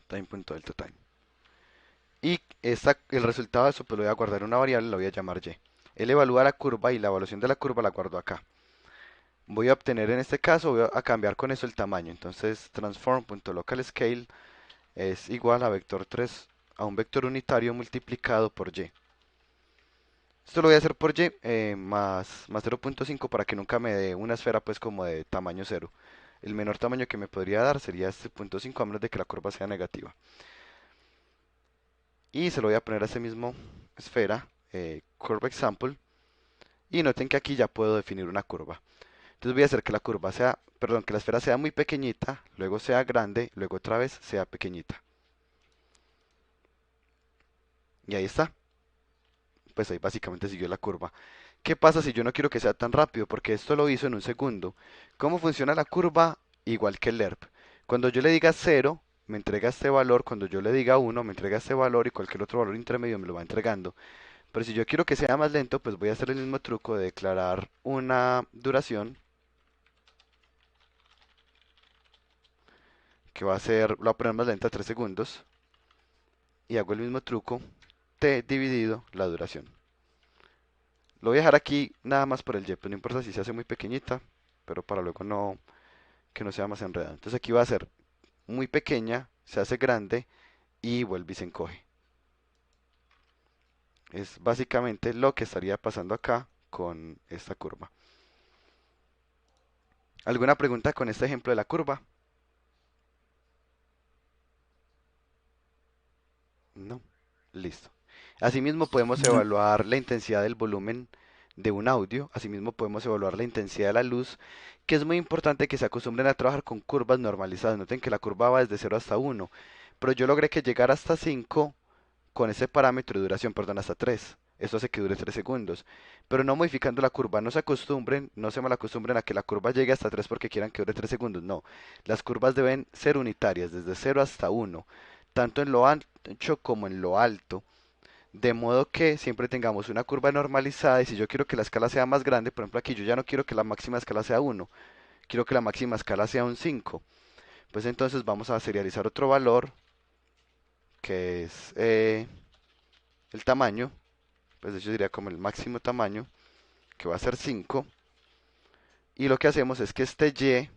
time.delta time. Y el resultado de eso pues lo voy a guardar en una variable, la voy a llamar y. Él evalúa la curva y la evaluación de la curva la guardo acá. Voy a obtener en este caso, voy a cambiar con eso el tamaño. Entonces transform.localScale es igual a vector 3 a un vector unitario multiplicado por y. Esto lo voy a hacer por y más 0.5 para que nunca me dé una esfera pues como de tamaño cero. El menor tamaño que me podría dar sería este 0.5 a menos de que la curva sea negativa. Y se lo voy a poner a ese mismo esfera, curve example. Y noten que aquí ya puedo definir una curva. Entonces voy a hacer que la curva sea, perdón, que la esfera sea muy pequeñita, luego sea grande, luego otra vez sea pequeñita. Y ahí está. Pues ahí básicamente siguió la curva. ¿Qué pasa si yo no quiero que sea tan rápido? Porque esto lo hizo en un segundo. ¿Cómo funciona la curva? Igual que el LERP. Cuando yo le diga 0, me entrega este valor. Cuando yo le diga 1, me entrega este valor y cualquier otro valor intermedio me lo va entregando. Pero si yo quiero que sea más lento, pues voy a hacer el mismo truco de declarar una duración que va a ser, la voy a poner más lenta 3 segundos. Y hago el mismo truco, t dividido la duración. Lo voy a dejar aquí nada más por el y, pues no importa si se hace muy pequeñita, pero para luego no, que no sea más enredado. Entonces aquí va a ser muy pequeña, se hace grande y vuelve y se encoge. Es básicamente lo que estaría pasando acá con esta curva. ¿Alguna pregunta con este ejemplo de la curva? No. Listo. Asimismo podemos No. evaluar la intensidad del volumen de un audio. Asimismo podemos evaluar la intensidad de la luz, que es muy importante que se acostumbren a trabajar con curvas normalizadas. Noten que la curva va desde 0 hasta 1, pero yo logré que llegara hasta 5 con ese parámetro de duración, perdón, hasta 3. Esto hace que dure 3 segundos. Pero no modificando la curva. No se acostumbren, no se malacostumbren a que la curva llegue hasta 3 porque quieran que dure 3 segundos. No. Las curvas deben ser unitarias, desde 0 hasta 1, tanto en lo ancho como en lo alto. De modo que siempre tengamos una curva normalizada y si yo quiero que la escala sea más grande, por ejemplo aquí yo ya no quiero que la máxima escala sea 1, quiero que la máxima escala sea un 5. Pues entonces vamos a serializar otro valor que es el tamaño, pues de hecho diría como el máximo tamaño, que va a ser 5. Y lo que hacemos es que este y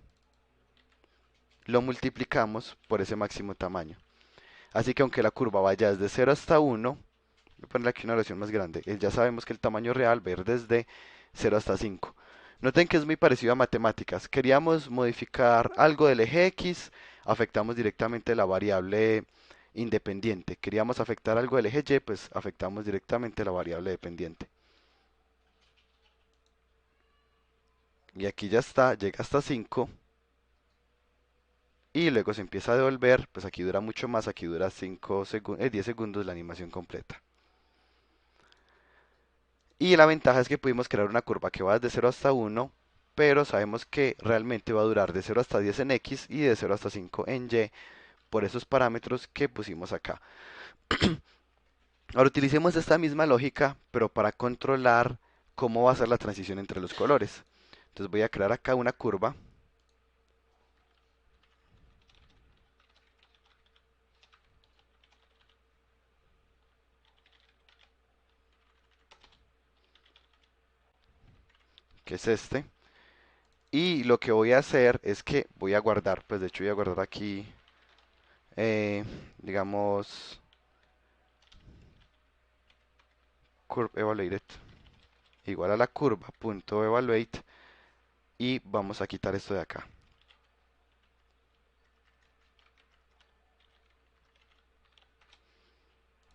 lo multiplicamos por ese máximo tamaño. Así que aunque la curva vaya desde 0 hasta 1, voy a ponerle aquí una versión más grande, ya sabemos que el tamaño real va a ir desde 0 hasta 5. Noten que es muy parecido a matemáticas. Queríamos modificar algo del eje X, afectamos directamente la variable independiente. Queríamos afectar algo del eje Y, pues afectamos directamente la variable dependiente. Y aquí ya está, llega hasta 5 y luego se empieza a devolver, pues aquí dura mucho más, aquí dura 10 segundos la animación completa. Y la ventaja es que pudimos crear una curva que va desde 0 hasta 1, pero sabemos que realmente va a durar de 0 hasta 10 en X y de 0 hasta 5 en Y por esos parámetros que pusimos acá. Ahora utilicemos esta misma lógica, pero para controlar cómo va a ser la transición entre los colores. Entonces voy a crear acá una curva que es este. Y lo que voy a hacer es que voy a guardar, pues de hecho voy a guardar aquí, digamos, curve evaluated igual a la curva punto evaluate y vamos a quitar esto de acá.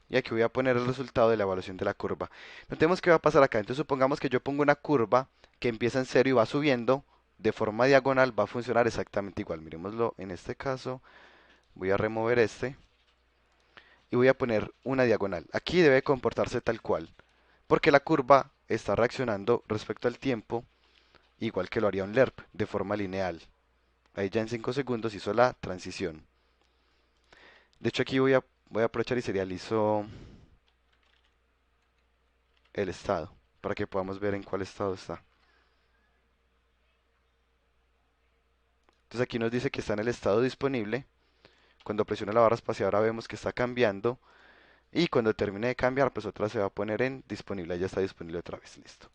Y aquí voy a poner el resultado de la evaluación de la curva. Notemos qué va a pasar acá. Entonces supongamos que yo pongo una curva que empieza en cero y va subiendo de forma diagonal, va a funcionar exactamente igual. Miremoslo en este caso. Voy a remover este y voy a poner una diagonal. Aquí debe comportarse tal cual, porque la curva está reaccionando respecto al tiempo igual que lo haría un LERP, de forma lineal. Ahí ya en 5 segundos hizo la transición. De hecho aquí voy a aprovechar y serializo el estado, para que podamos ver en cuál estado está. Entonces aquí nos dice que está en el estado disponible. Cuando presiona la barra espaciadora vemos que está cambiando Y cuando termine de cambiar, pues otra se va a poner en disponible, ya está disponible otra vez, listo.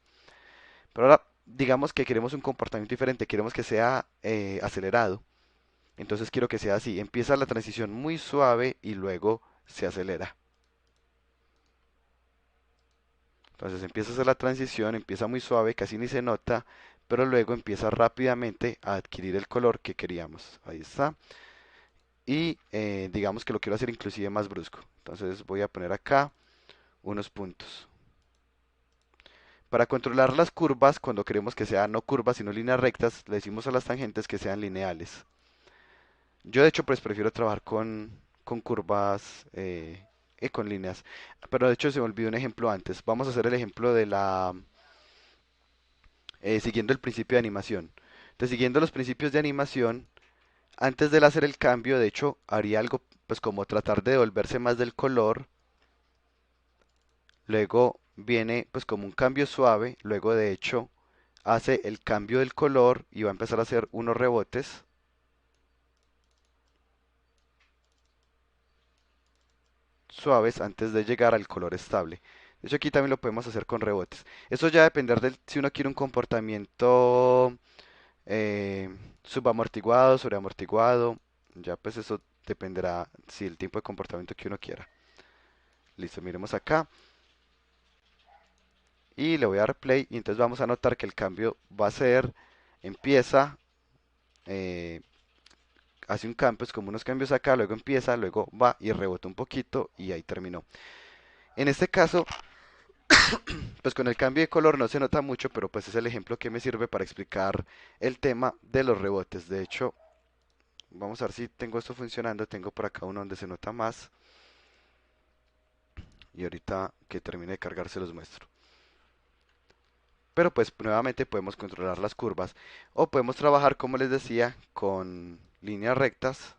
Pero ahora, digamos que queremos un comportamiento diferente, queremos que sea acelerado. Entonces quiero que sea así, empieza la transición muy suave y luego se acelera. Entonces empieza a hacer la transición, empieza muy suave, casi ni se nota, pero luego empieza rápidamente a adquirir el color que queríamos. Ahí está. Y digamos que lo quiero hacer inclusive más brusco. Entonces voy a poner acá unos puntos. Para controlar las curvas, cuando queremos que sean no curvas sino líneas rectas, le decimos a las tangentes que sean lineales. Yo de hecho pues prefiero trabajar con curvas y con líneas. Pero de hecho se me olvidó un ejemplo antes. Vamos a hacer el ejemplo de siguiendo el principio de animación. Entonces siguiendo los principios de animación, antes de hacer el cambio, de hecho haría algo pues como tratar de devolverse más del color. Luego viene pues como un cambio suave. Luego de hecho hace el cambio del color y va a empezar a hacer unos rebotes suaves antes de llegar al color estable. De hecho aquí también lo podemos hacer con rebotes. Eso ya depender de si uno quiere un comportamiento eh, subamortiguado, sobreamortiguado. Ya pues eso dependerá si el tipo de comportamiento que uno quiera. Listo, miremos acá y le voy a dar play y entonces vamos a notar que el cambio va a ser, empieza, eh, hace un cambio, es como unos cambios acá, luego empieza, luego va y rebota un poquito y ahí terminó. En este caso, pues con el cambio de color no se nota mucho, pero pues es el ejemplo que me sirve para explicar el tema de los rebotes. De hecho, vamos a ver si tengo esto funcionando. Tengo por acá uno donde se nota más y ahorita que termine de cargar se los muestro. Pero pues nuevamente podemos controlar las curvas o podemos trabajar, como les decía, con líneas rectas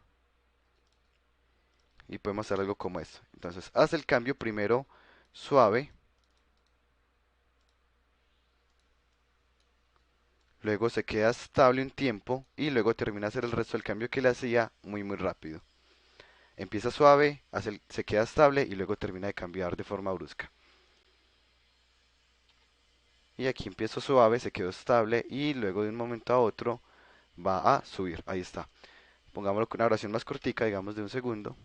y podemos hacer algo como esto. Entonces, haz el cambio primero suave, luego se queda estable un tiempo y luego termina de hacer el resto del cambio que le hacía muy rápido. Empieza suave, se queda estable y luego termina de cambiar de forma brusca. Y aquí empiezo suave, se quedó estable y luego de un momento a otro va a subir. Ahí está. Pongámoslo con una oración más cortica, digamos de un segundo.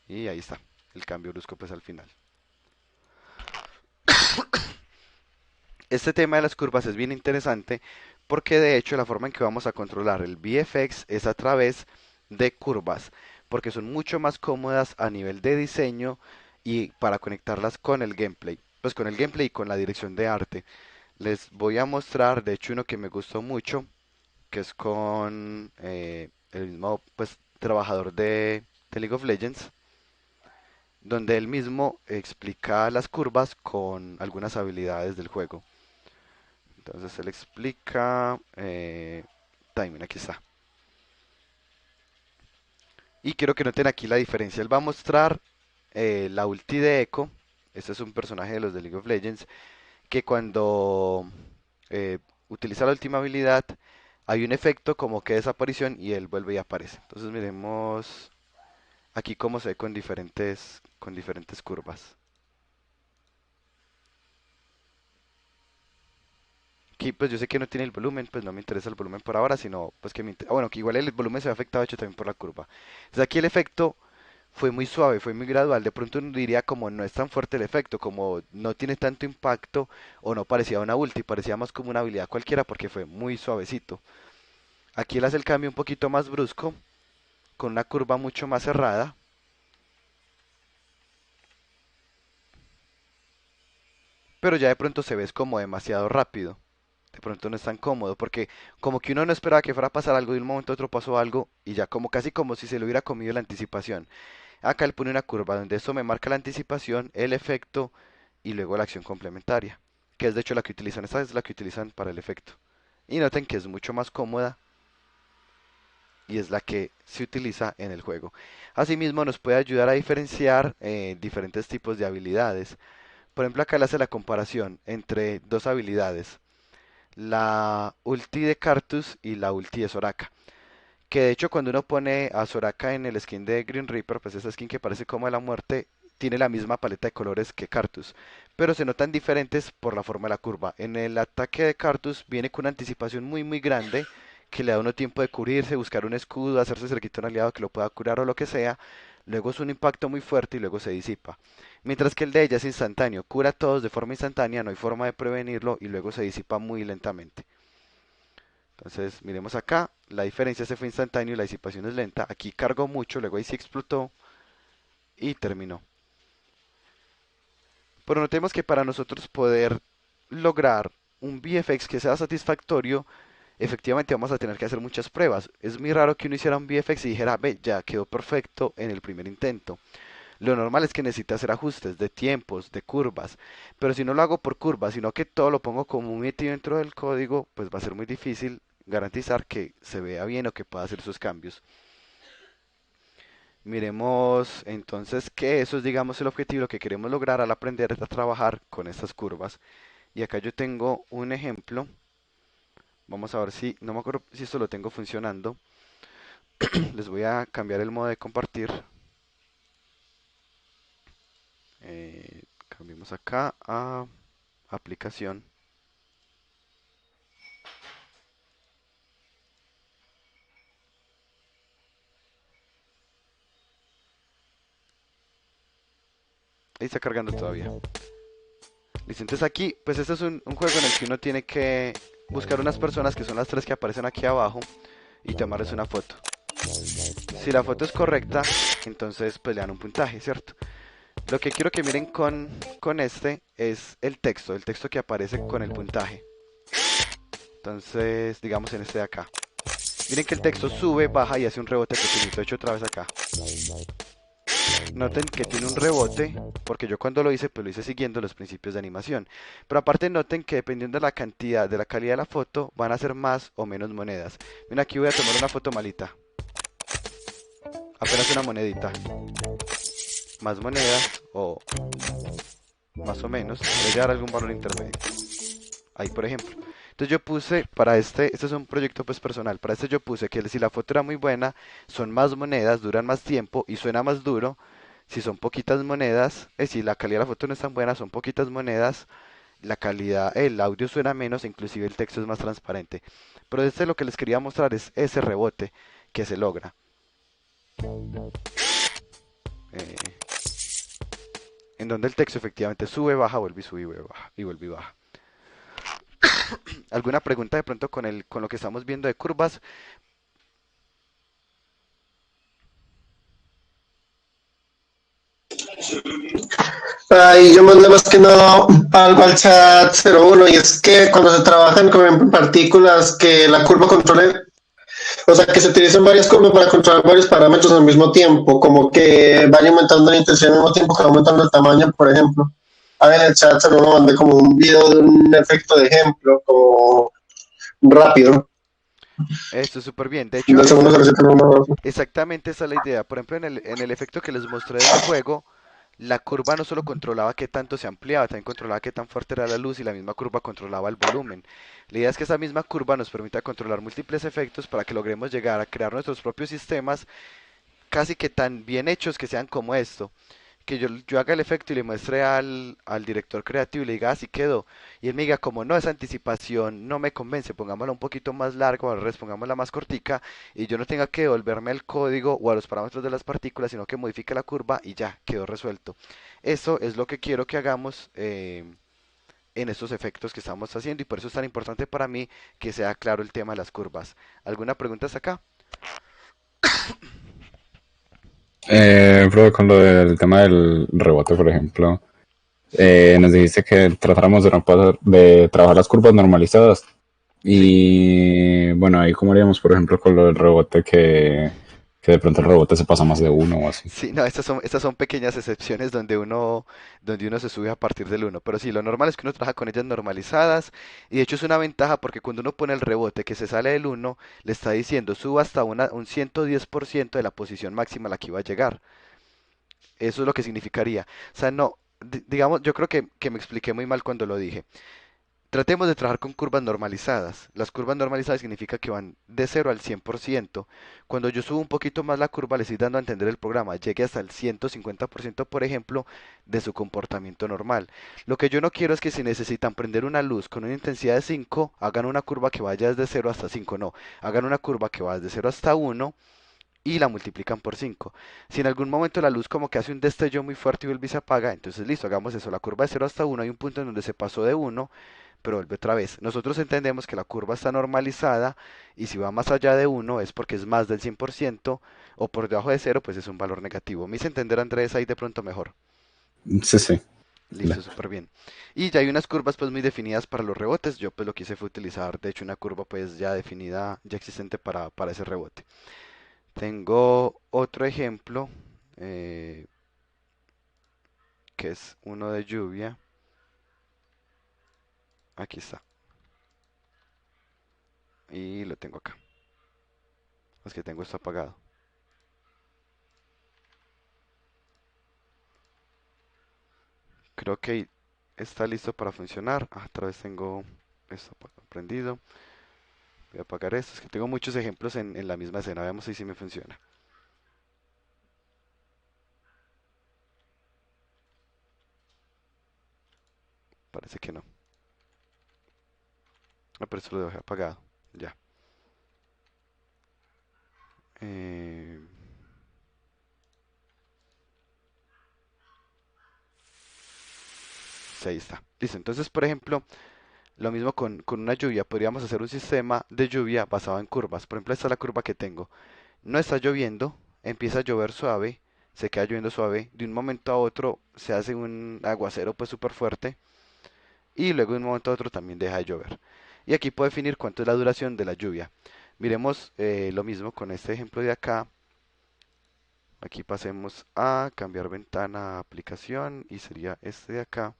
Y ahí está. El cambio brusco pues al final. Este tema de las curvas es bien interesante porque de hecho la forma en que vamos a controlar el VFX es a través de curvas, porque son mucho más cómodas a nivel de diseño y para conectarlas con el gameplay, pues con el gameplay y con la dirección de arte. Les voy a mostrar, de hecho, uno que me gustó mucho, que es con el mismo pues trabajador de League of Legends, donde él mismo explica las curvas con algunas habilidades del juego. Entonces él explica timing, aquí está. Y quiero que noten aquí la diferencia. Él va a mostrar la ulti de Echo. Este es un personaje de los de League of Legends que cuando eh, utiliza la última habilidad hay un efecto como que desaparición y él vuelve y aparece. Entonces miremos aquí cómo se ve con diferentes curvas. Aquí pues yo sé que no tiene el volumen, pues no me interesa el volumen por ahora, sino pues bueno, que igual el volumen se ve afectado hecho también por la curva. Entonces aquí el efecto fue muy suave, fue muy gradual. De pronto uno diría como no es tan fuerte el efecto, como no tiene tanto impacto o no parecía una ulti, parecía más como una habilidad cualquiera porque fue muy suavecito. Aquí él hace el cambio un poquito más brusco, con una curva mucho más cerrada, pero ya de pronto se ve como demasiado rápido. De pronto no es tan cómodo porque como que uno no esperaba que fuera a pasar algo, de un momento a otro pasó algo y ya como casi como si se lo hubiera comido la anticipación. Acá él pone una curva donde esto me marca la anticipación, el efecto y luego la acción complementaria, que es de hecho la que utilizan, esta es la que utilizan para el efecto. Y noten que es mucho más cómoda y es la que se utiliza en el juego. Asimismo nos puede ayudar a diferenciar diferentes tipos de habilidades. Por ejemplo acá le hace la comparación entre dos habilidades, la ulti de Cartus y la ulti de Soraka, Que de hecho cuando uno pone a Soraka en el skin de Green Reaper, pues esa skin que parece como de la muerte, tiene la misma paleta de colores que Cartus, pero se notan diferentes por la forma de la curva. En el ataque de Cartus viene con una anticipación muy grande, que le da uno tiempo de cubrirse, buscar un escudo, hacerse cerquita a un aliado que lo pueda curar o lo que sea. Luego es un impacto muy fuerte y luego se disipa. Mientras que el de ella es instantáneo, cura a todos de forma instantánea, no hay forma de prevenirlo y luego se disipa muy lentamente. Entonces, miremos acá, la diferencia se fue instantáneo y la disipación es lenta. Aquí cargó mucho, luego ahí sí explotó y terminó. Pero notemos que para nosotros poder lograr un VFX que sea satisfactorio, efectivamente vamos a tener que hacer muchas pruebas. Es muy raro que uno hiciera un VFX y dijera, ve, ya quedó perfecto en el primer intento. Lo normal es que necesite hacer ajustes de tiempos, de curvas, pero si no lo hago por curvas, sino que todo lo pongo como muy metido dentro del código, pues va a ser muy difícil garantizar que se vea bien o que pueda hacer sus cambios. Miremos entonces que eso es, digamos, el objetivo que queremos lograr al aprender a trabajar con estas curvas. Y acá yo tengo un ejemplo. Vamos a ver si, no me acuerdo si esto lo tengo funcionando. Les voy a cambiar el modo de compartir. Cambiemos acá a aplicación. Ahí está cargando todavía. Listo, entonces aquí, pues este es un juego en el que uno tiene que buscar unas personas que son las tres que aparecen aquí abajo y tomarles una foto. Si la foto es correcta, entonces pues le dan un puntaje, ¿cierto? Lo que quiero que miren con este es el texto que aparece con el puntaje. Entonces, digamos en este de acá. Miren que el texto sube, baja y hace un rebote pequeñito, hecho otra vez acá. Noten que tiene un rebote, porque yo cuando lo hice, pues lo hice siguiendo los principios de animación. Pero aparte noten que dependiendo de la cantidad, de la calidad de la foto, van a ser más o menos monedas. Miren, aquí voy a tomar una foto malita. Apenas una monedita. Más monedas, o más o menos, voy a dar algún valor intermedio. Ahí, por ejemplo. Entonces yo puse para este es un proyecto pues personal, para este yo puse que si la foto era muy buena, son más monedas, duran más tiempo y suena más duro. Si son poquitas monedas, si la calidad de la foto no es tan buena, son poquitas monedas, la calidad, el audio suena menos, e inclusive el texto es más transparente. Pero este lo que les quería mostrar es ese rebote que se logra. eh, en donde el texto efectivamente sube, baja, vuelve y sube y baja, y vuelve y baja. ¿Alguna pregunta de pronto con lo que estamos viendo de curvas? Ay, yo mandé más que nada algo al chat 01 y es que cuando se trabajan con partículas que la curva controle, o sea, que se utilizan varias curvas para controlar varios parámetros al mismo tiempo, como que vaya aumentando la intensidad al mismo tiempo que va aumentando el tamaño, por ejemplo. A ver, en el chat 01 mandé como un video de un efecto de ejemplo, como rápido. Esto es súper bien. De hecho, Del segundo ejercicio no. exactamente esa es la idea. Por ejemplo, en el efecto que les mostré del juego, la curva no solo controlaba qué tanto se ampliaba, también controlaba qué tan fuerte era la luz y la misma curva controlaba el volumen. La idea es que esa misma curva nos permita controlar múltiples efectos para que logremos llegar a crear nuestros propios sistemas casi que tan bien hechos que sean como esto. Que yo haga el efecto y le muestre al director creativo y le diga, así quedó. Y él me diga, como no, esa anticipación no me convence, pongámosla un poquito más largo, al revés, pongámosla más cortica, y yo no tenga que devolverme al código o a los parámetros de las partículas, sino que modifique la curva y ya, quedó resuelto. Eso es lo que quiero que hagamos en estos efectos que estamos haciendo, y por eso es tan importante para mí que sea claro el tema de las curvas. ¿Alguna pregunta hasta acá? Profe, con lo del tema del rebote, por ejemplo, Sí, nos dijiste que tratáramos de trabajar las curvas normalizadas. sí. Y bueno, ahí cómo haríamos, por ejemplo, con lo del rebote que de pronto el rebote se pasa más de uno o así. Sí, no, estas son pequeñas excepciones donde uno se sube a partir del uno. Pero sí, lo normal es que uno trabaja con ellas normalizadas. Y de hecho es una ventaja porque cuando uno pone el rebote que se sale del uno, le está diciendo suba hasta un 110% de la posición máxima a la que iba a llegar. Eso es lo que significaría. O sea, no, digamos, yo creo que me expliqué muy mal cuando lo dije. Tratemos de trabajar con curvas normalizadas. Las curvas normalizadas significa que van de 0 al 100%. Cuando yo subo un poquito más la curva, le estoy dando a entender el programa, llegue hasta el 150%, por ejemplo, de su comportamiento normal. Lo que yo no quiero es que si necesitan prender una luz con una intensidad de 5, hagan una curva que vaya desde 0 hasta 5. No, hagan una curva que va desde 0 hasta 1 y la multiplican por 5. Si en algún momento la luz como que hace un destello muy fuerte y vuelve y se apaga, entonces listo, hagamos eso. La curva de 0 hasta 1 hay un punto en donde se pasó de 1, pero vuelve otra vez. Nosotros entendemos que la curva está normalizada y si va más allá de 1 es porque es más del 100% o por debajo de 0 pues es un valor negativo. Me hice entender, Andrés, ahí de pronto mejor. Sí, sí. Listo, súper bien. Y ya hay unas curvas pues muy definidas para los rebotes. Yo pues lo que hice fue utilizar de hecho una curva pues ya definida, ya existente para ese rebote. Tengo otro ejemplo eh, que es uno de lluvia. Aquí está. Y lo tengo acá. Es que tengo esto apagado. Creo que está listo para funcionar. Otra vez tengo esto prendido. Voy a apagar esto. Es que tengo muchos ejemplos en la misma escena. Veamos si me funciona. Parece que no. Ah, pero esto lo dejé apagado. Ya. Eh, sí, ahí está. Listo. Entonces, por ejemplo, lo mismo con una lluvia. Podríamos hacer un sistema de lluvia basado en curvas. Por ejemplo, esta es la curva que tengo. No está lloviendo, empieza a llover suave, se queda lloviendo suave, de un momento a otro se hace un aguacero pues súper fuerte y luego de un momento a otro también deja de llover. Y aquí puedo definir cuánto es la duración de la lluvia. Miremos lo mismo con este ejemplo de acá. Aquí pasemos a cambiar ventana, aplicación y sería este de acá.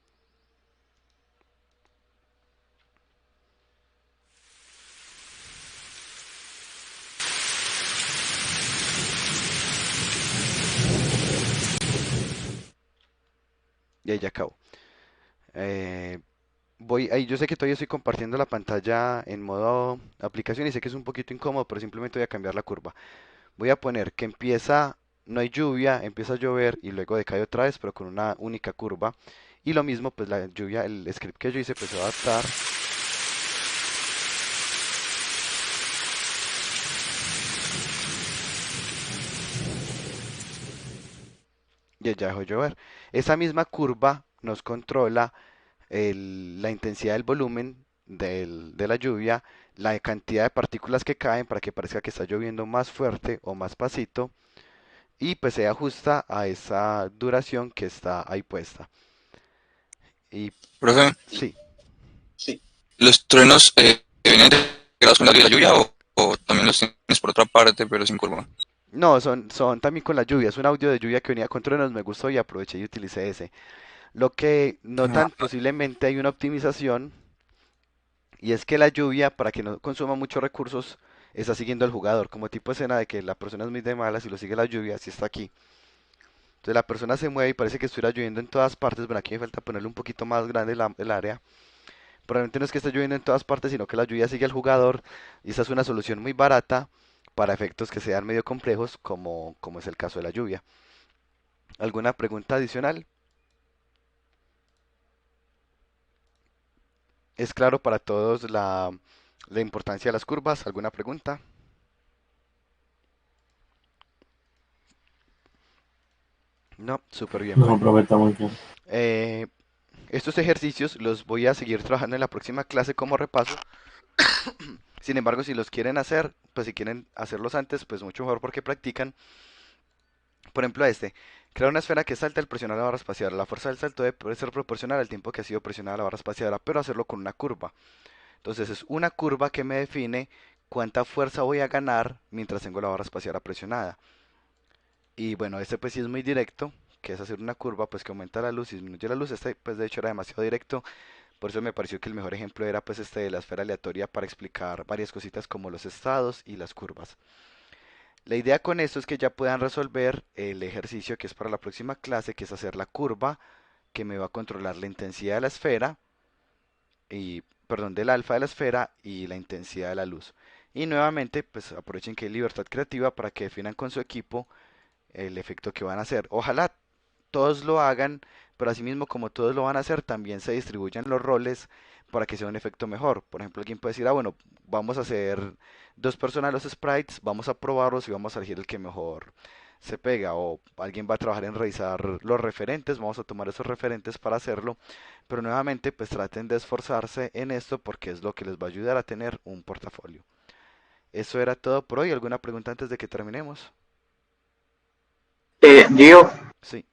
Y ahí ya acabo. Eh, ahí yo sé que todavía estoy compartiendo la pantalla en modo aplicación y sé que es un poquito incómodo, pero simplemente voy a cambiar la curva. Voy a poner que empieza, no hay lluvia, empieza a llover y luego decae otra vez, pero con una única curva. Y lo mismo, pues la lluvia, el script que yo hice, pues se va a adaptar. Y ya dejó de llover. Esa misma curva nos controla la intensidad del volumen de la lluvia, la cantidad de partículas que caen para que parezca que está lloviendo más fuerte o más pasito. Y pues se ajusta a esa duración que está ahí puesta. Y Profe, sí, ¿los truenos vienen integrados con la lluvia o también los tienes por otra parte, pero sin curva? no, son también con la lluvia. Es un audio de lluvia que venía con truenos, me gustó y aproveché y utilicé ese. Lo que Ah, notan, posiblemente hay una optimización y es que la lluvia, para que no consuma muchos recursos, está siguiendo al jugador, como tipo escena de que la persona es muy de malas y lo sigue la lluvia, si está aquí. Entonces la persona se mueve y parece que estuviera lloviendo en todas partes. Bueno, aquí me falta ponerle un poquito más grande el área. Probablemente no es que esté lloviendo en todas partes, sino que la lluvia sigue al jugador y esa es una solución muy barata para efectos que sean medio complejos, como es el caso de la lluvia. ¿Alguna pregunta adicional? ¿Es claro para todos la importancia de las curvas? ¿Alguna pregunta? No, súper bien, No, bueno. profe, está muy bien. Eh, estos ejercicios los voy a seguir trabajando en la próxima clase como repaso. Sin embargo, si los quieren hacer, pues si quieren hacerlos antes, pues mucho mejor porque practican. Por ejemplo, crear una esfera que salta al presionar la barra espaciadora. La fuerza del salto debe ser proporcional al tiempo que ha sido presionada la barra espaciadora, pero hacerlo con una curva. Entonces es una curva que me define cuánta fuerza voy a ganar mientras tengo la barra espaciadora presionada. Y bueno, este pues sí es muy directo, que es hacer una curva pues que aumenta la luz y disminuye la luz. Este pues de hecho era demasiado directo, por eso me pareció que el mejor ejemplo era pues este de la esfera aleatoria para explicar varias cositas como los estados y las curvas. La idea con esto es que ya puedan resolver el ejercicio que es para la próxima clase, que es hacer la curva que me va a controlar la intensidad de la esfera y perdón, del alfa de la esfera y la intensidad de la luz. Y nuevamente, pues aprovechen que hay libertad creativa para que definan con su equipo el efecto que van a hacer. Ojalá todos lo hagan, pero asimismo como todos lo van a hacer, también se distribuyan los roles para que sea un efecto mejor. Por ejemplo, alguien puede decir, ah, bueno, vamos a hacer dos personas los sprites, vamos a probarlos y vamos a elegir el que mejor se pega. O alguien va a trabajar en revisar los referentes, vamos a tomar esos referentes para hacerlo. Pero nuevamente, pues traten de esforzarse en esto porque es lo que les va a ayudar a tener un portafolio. Eso era todo por hoy. ¿Alguna pregunta antes de que terminemos? Gio, Sí.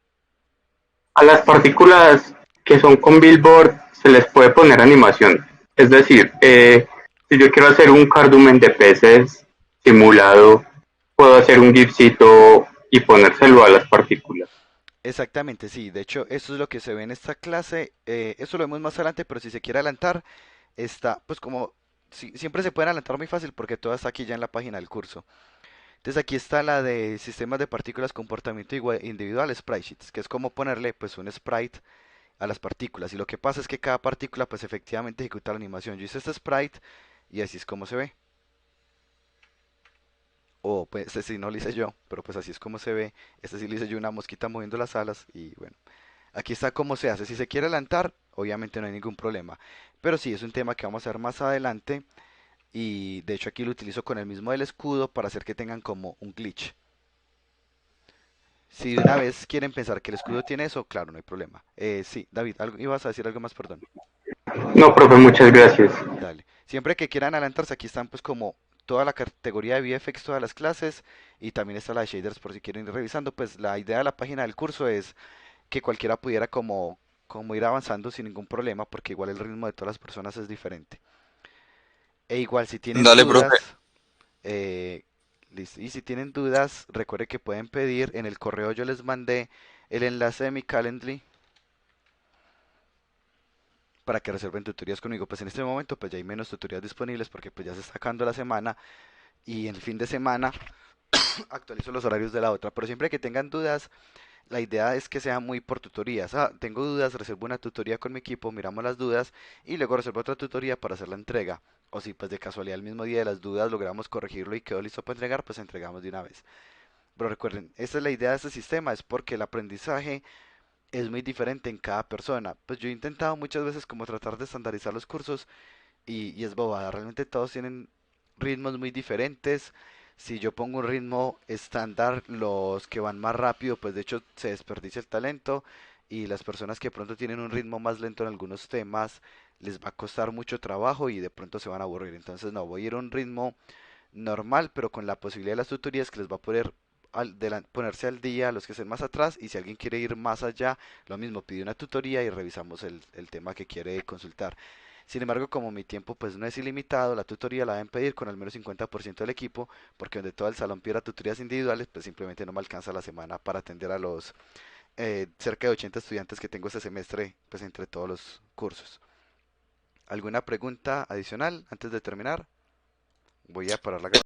a las partículas que son con Billboard se les puede poner animación. Es decir, si yo quiero hacer un cardumen de peces simulado, puedo hacer un gifcito y ponérselo a las partículas. Exactamente, sí. De hecho, eso es lo que se ve en esta clase. Eso lo vemos más adelante, pero si se quiere adelantar, está, pues como siempre se pueden adelantar muy fácil porque todo está aquí ya en la página del curso. Entonces aquí está la de sistemas de partículas comportamiento individual, sprite sheets, que es como ponerle pues un sprite a las partículas. Y lo que pasa es que cada partícula pues efectivamente ejecuta la animación. Yo hice este sprite y así es como se ve. O pues este sí no lo hice yo, pero pues así es como se ve. Este sí lo hice yo, una mosquita moviendo las alas y bueno. Aquí está cómo se hace. Si se quiere adelantar, obviamente no hay ningún problema. Pero sí, es un tema que vamos a ver más adelante. Y de hecho aquí lo utilizo con el mismo del escudo para hacer que tengan como un glitch. Si de una vez quieren pensar que el escudo tiene eso, claro, no hay problema. Sí, David, ibas a decir algo más, perdón. No, profe, muchas gracias. Dale. Siempre que quieran adelantarse, aquí están pues como toda la categoría de VFX, todas las clases, y también está la de shaders por si quieren ir revisando. Pues la idea de la página del curso es que cualquiera pudiera como ir avanzando sin ningún problema, porque igual el ritmo de todas las personas es diferente. E igual si tienen Dale, profe. dudas, eh, listo. Y si tienen dudas, recuerde que pueden pedir en el correo yo les mandé el enlace de mi Calendly para que reserven tutorías conmigo. Pues en este momento pues ya hay menos tutorías disponibles porque pues ya se está acabando la semana y en el fin de semana actualizo los horarios de la otra. Pero siempre que tengan dudas, la idea es que sea muy por tutorías. Ah, tengo dudas, reservo una tutoría con mi equipo, miramos las dudas y luego reservo otra tutoría para hacer la entrega. O si pues de casualidad el mismo día de las dudas logramos corregirlo y quedó listo para entregar, pues entregamos de una vez. Pero recuerden, esta es la idea de este sistema, es porque el aprendizaje es muy diferente en cada persona. Pues yo he intentado muchas veces como tratar de estandarizar los cursos y es bobada. Realmente todos tienen ritmos muy diferentes. Si yo pongo un ritmo estándar, los que van más rápido, pues de hecho se desperdicia el talento. Y las personas que de pronto tienen un ritmo más lento en algunos temas, les va a costar mucho trabajo y de pronto se van a aburrir. Entonces no, voy a ir a un ritmo normal, pero con la posibilidad de las tutorías que les va a poder ponerse al día a los que estén más atrás. Y si alguien quiere ir más allá, lo mismo, pide una tutoría y revisamos el tema que quiere consultar. Sin embargo, como mi tiempo pues no es ilimitado, la tutoría la deben pedir con al menos 50% del equipo, porque donde todo el salón pida tutorías individuales, pues simplemente no me alcanza la semana para atender a los cerca de 80 estudiantes que tengo este semestre, pues entre todos los cursos. ¿Alguna pregunta adicional antes de terminar? Voy a parar la grabación.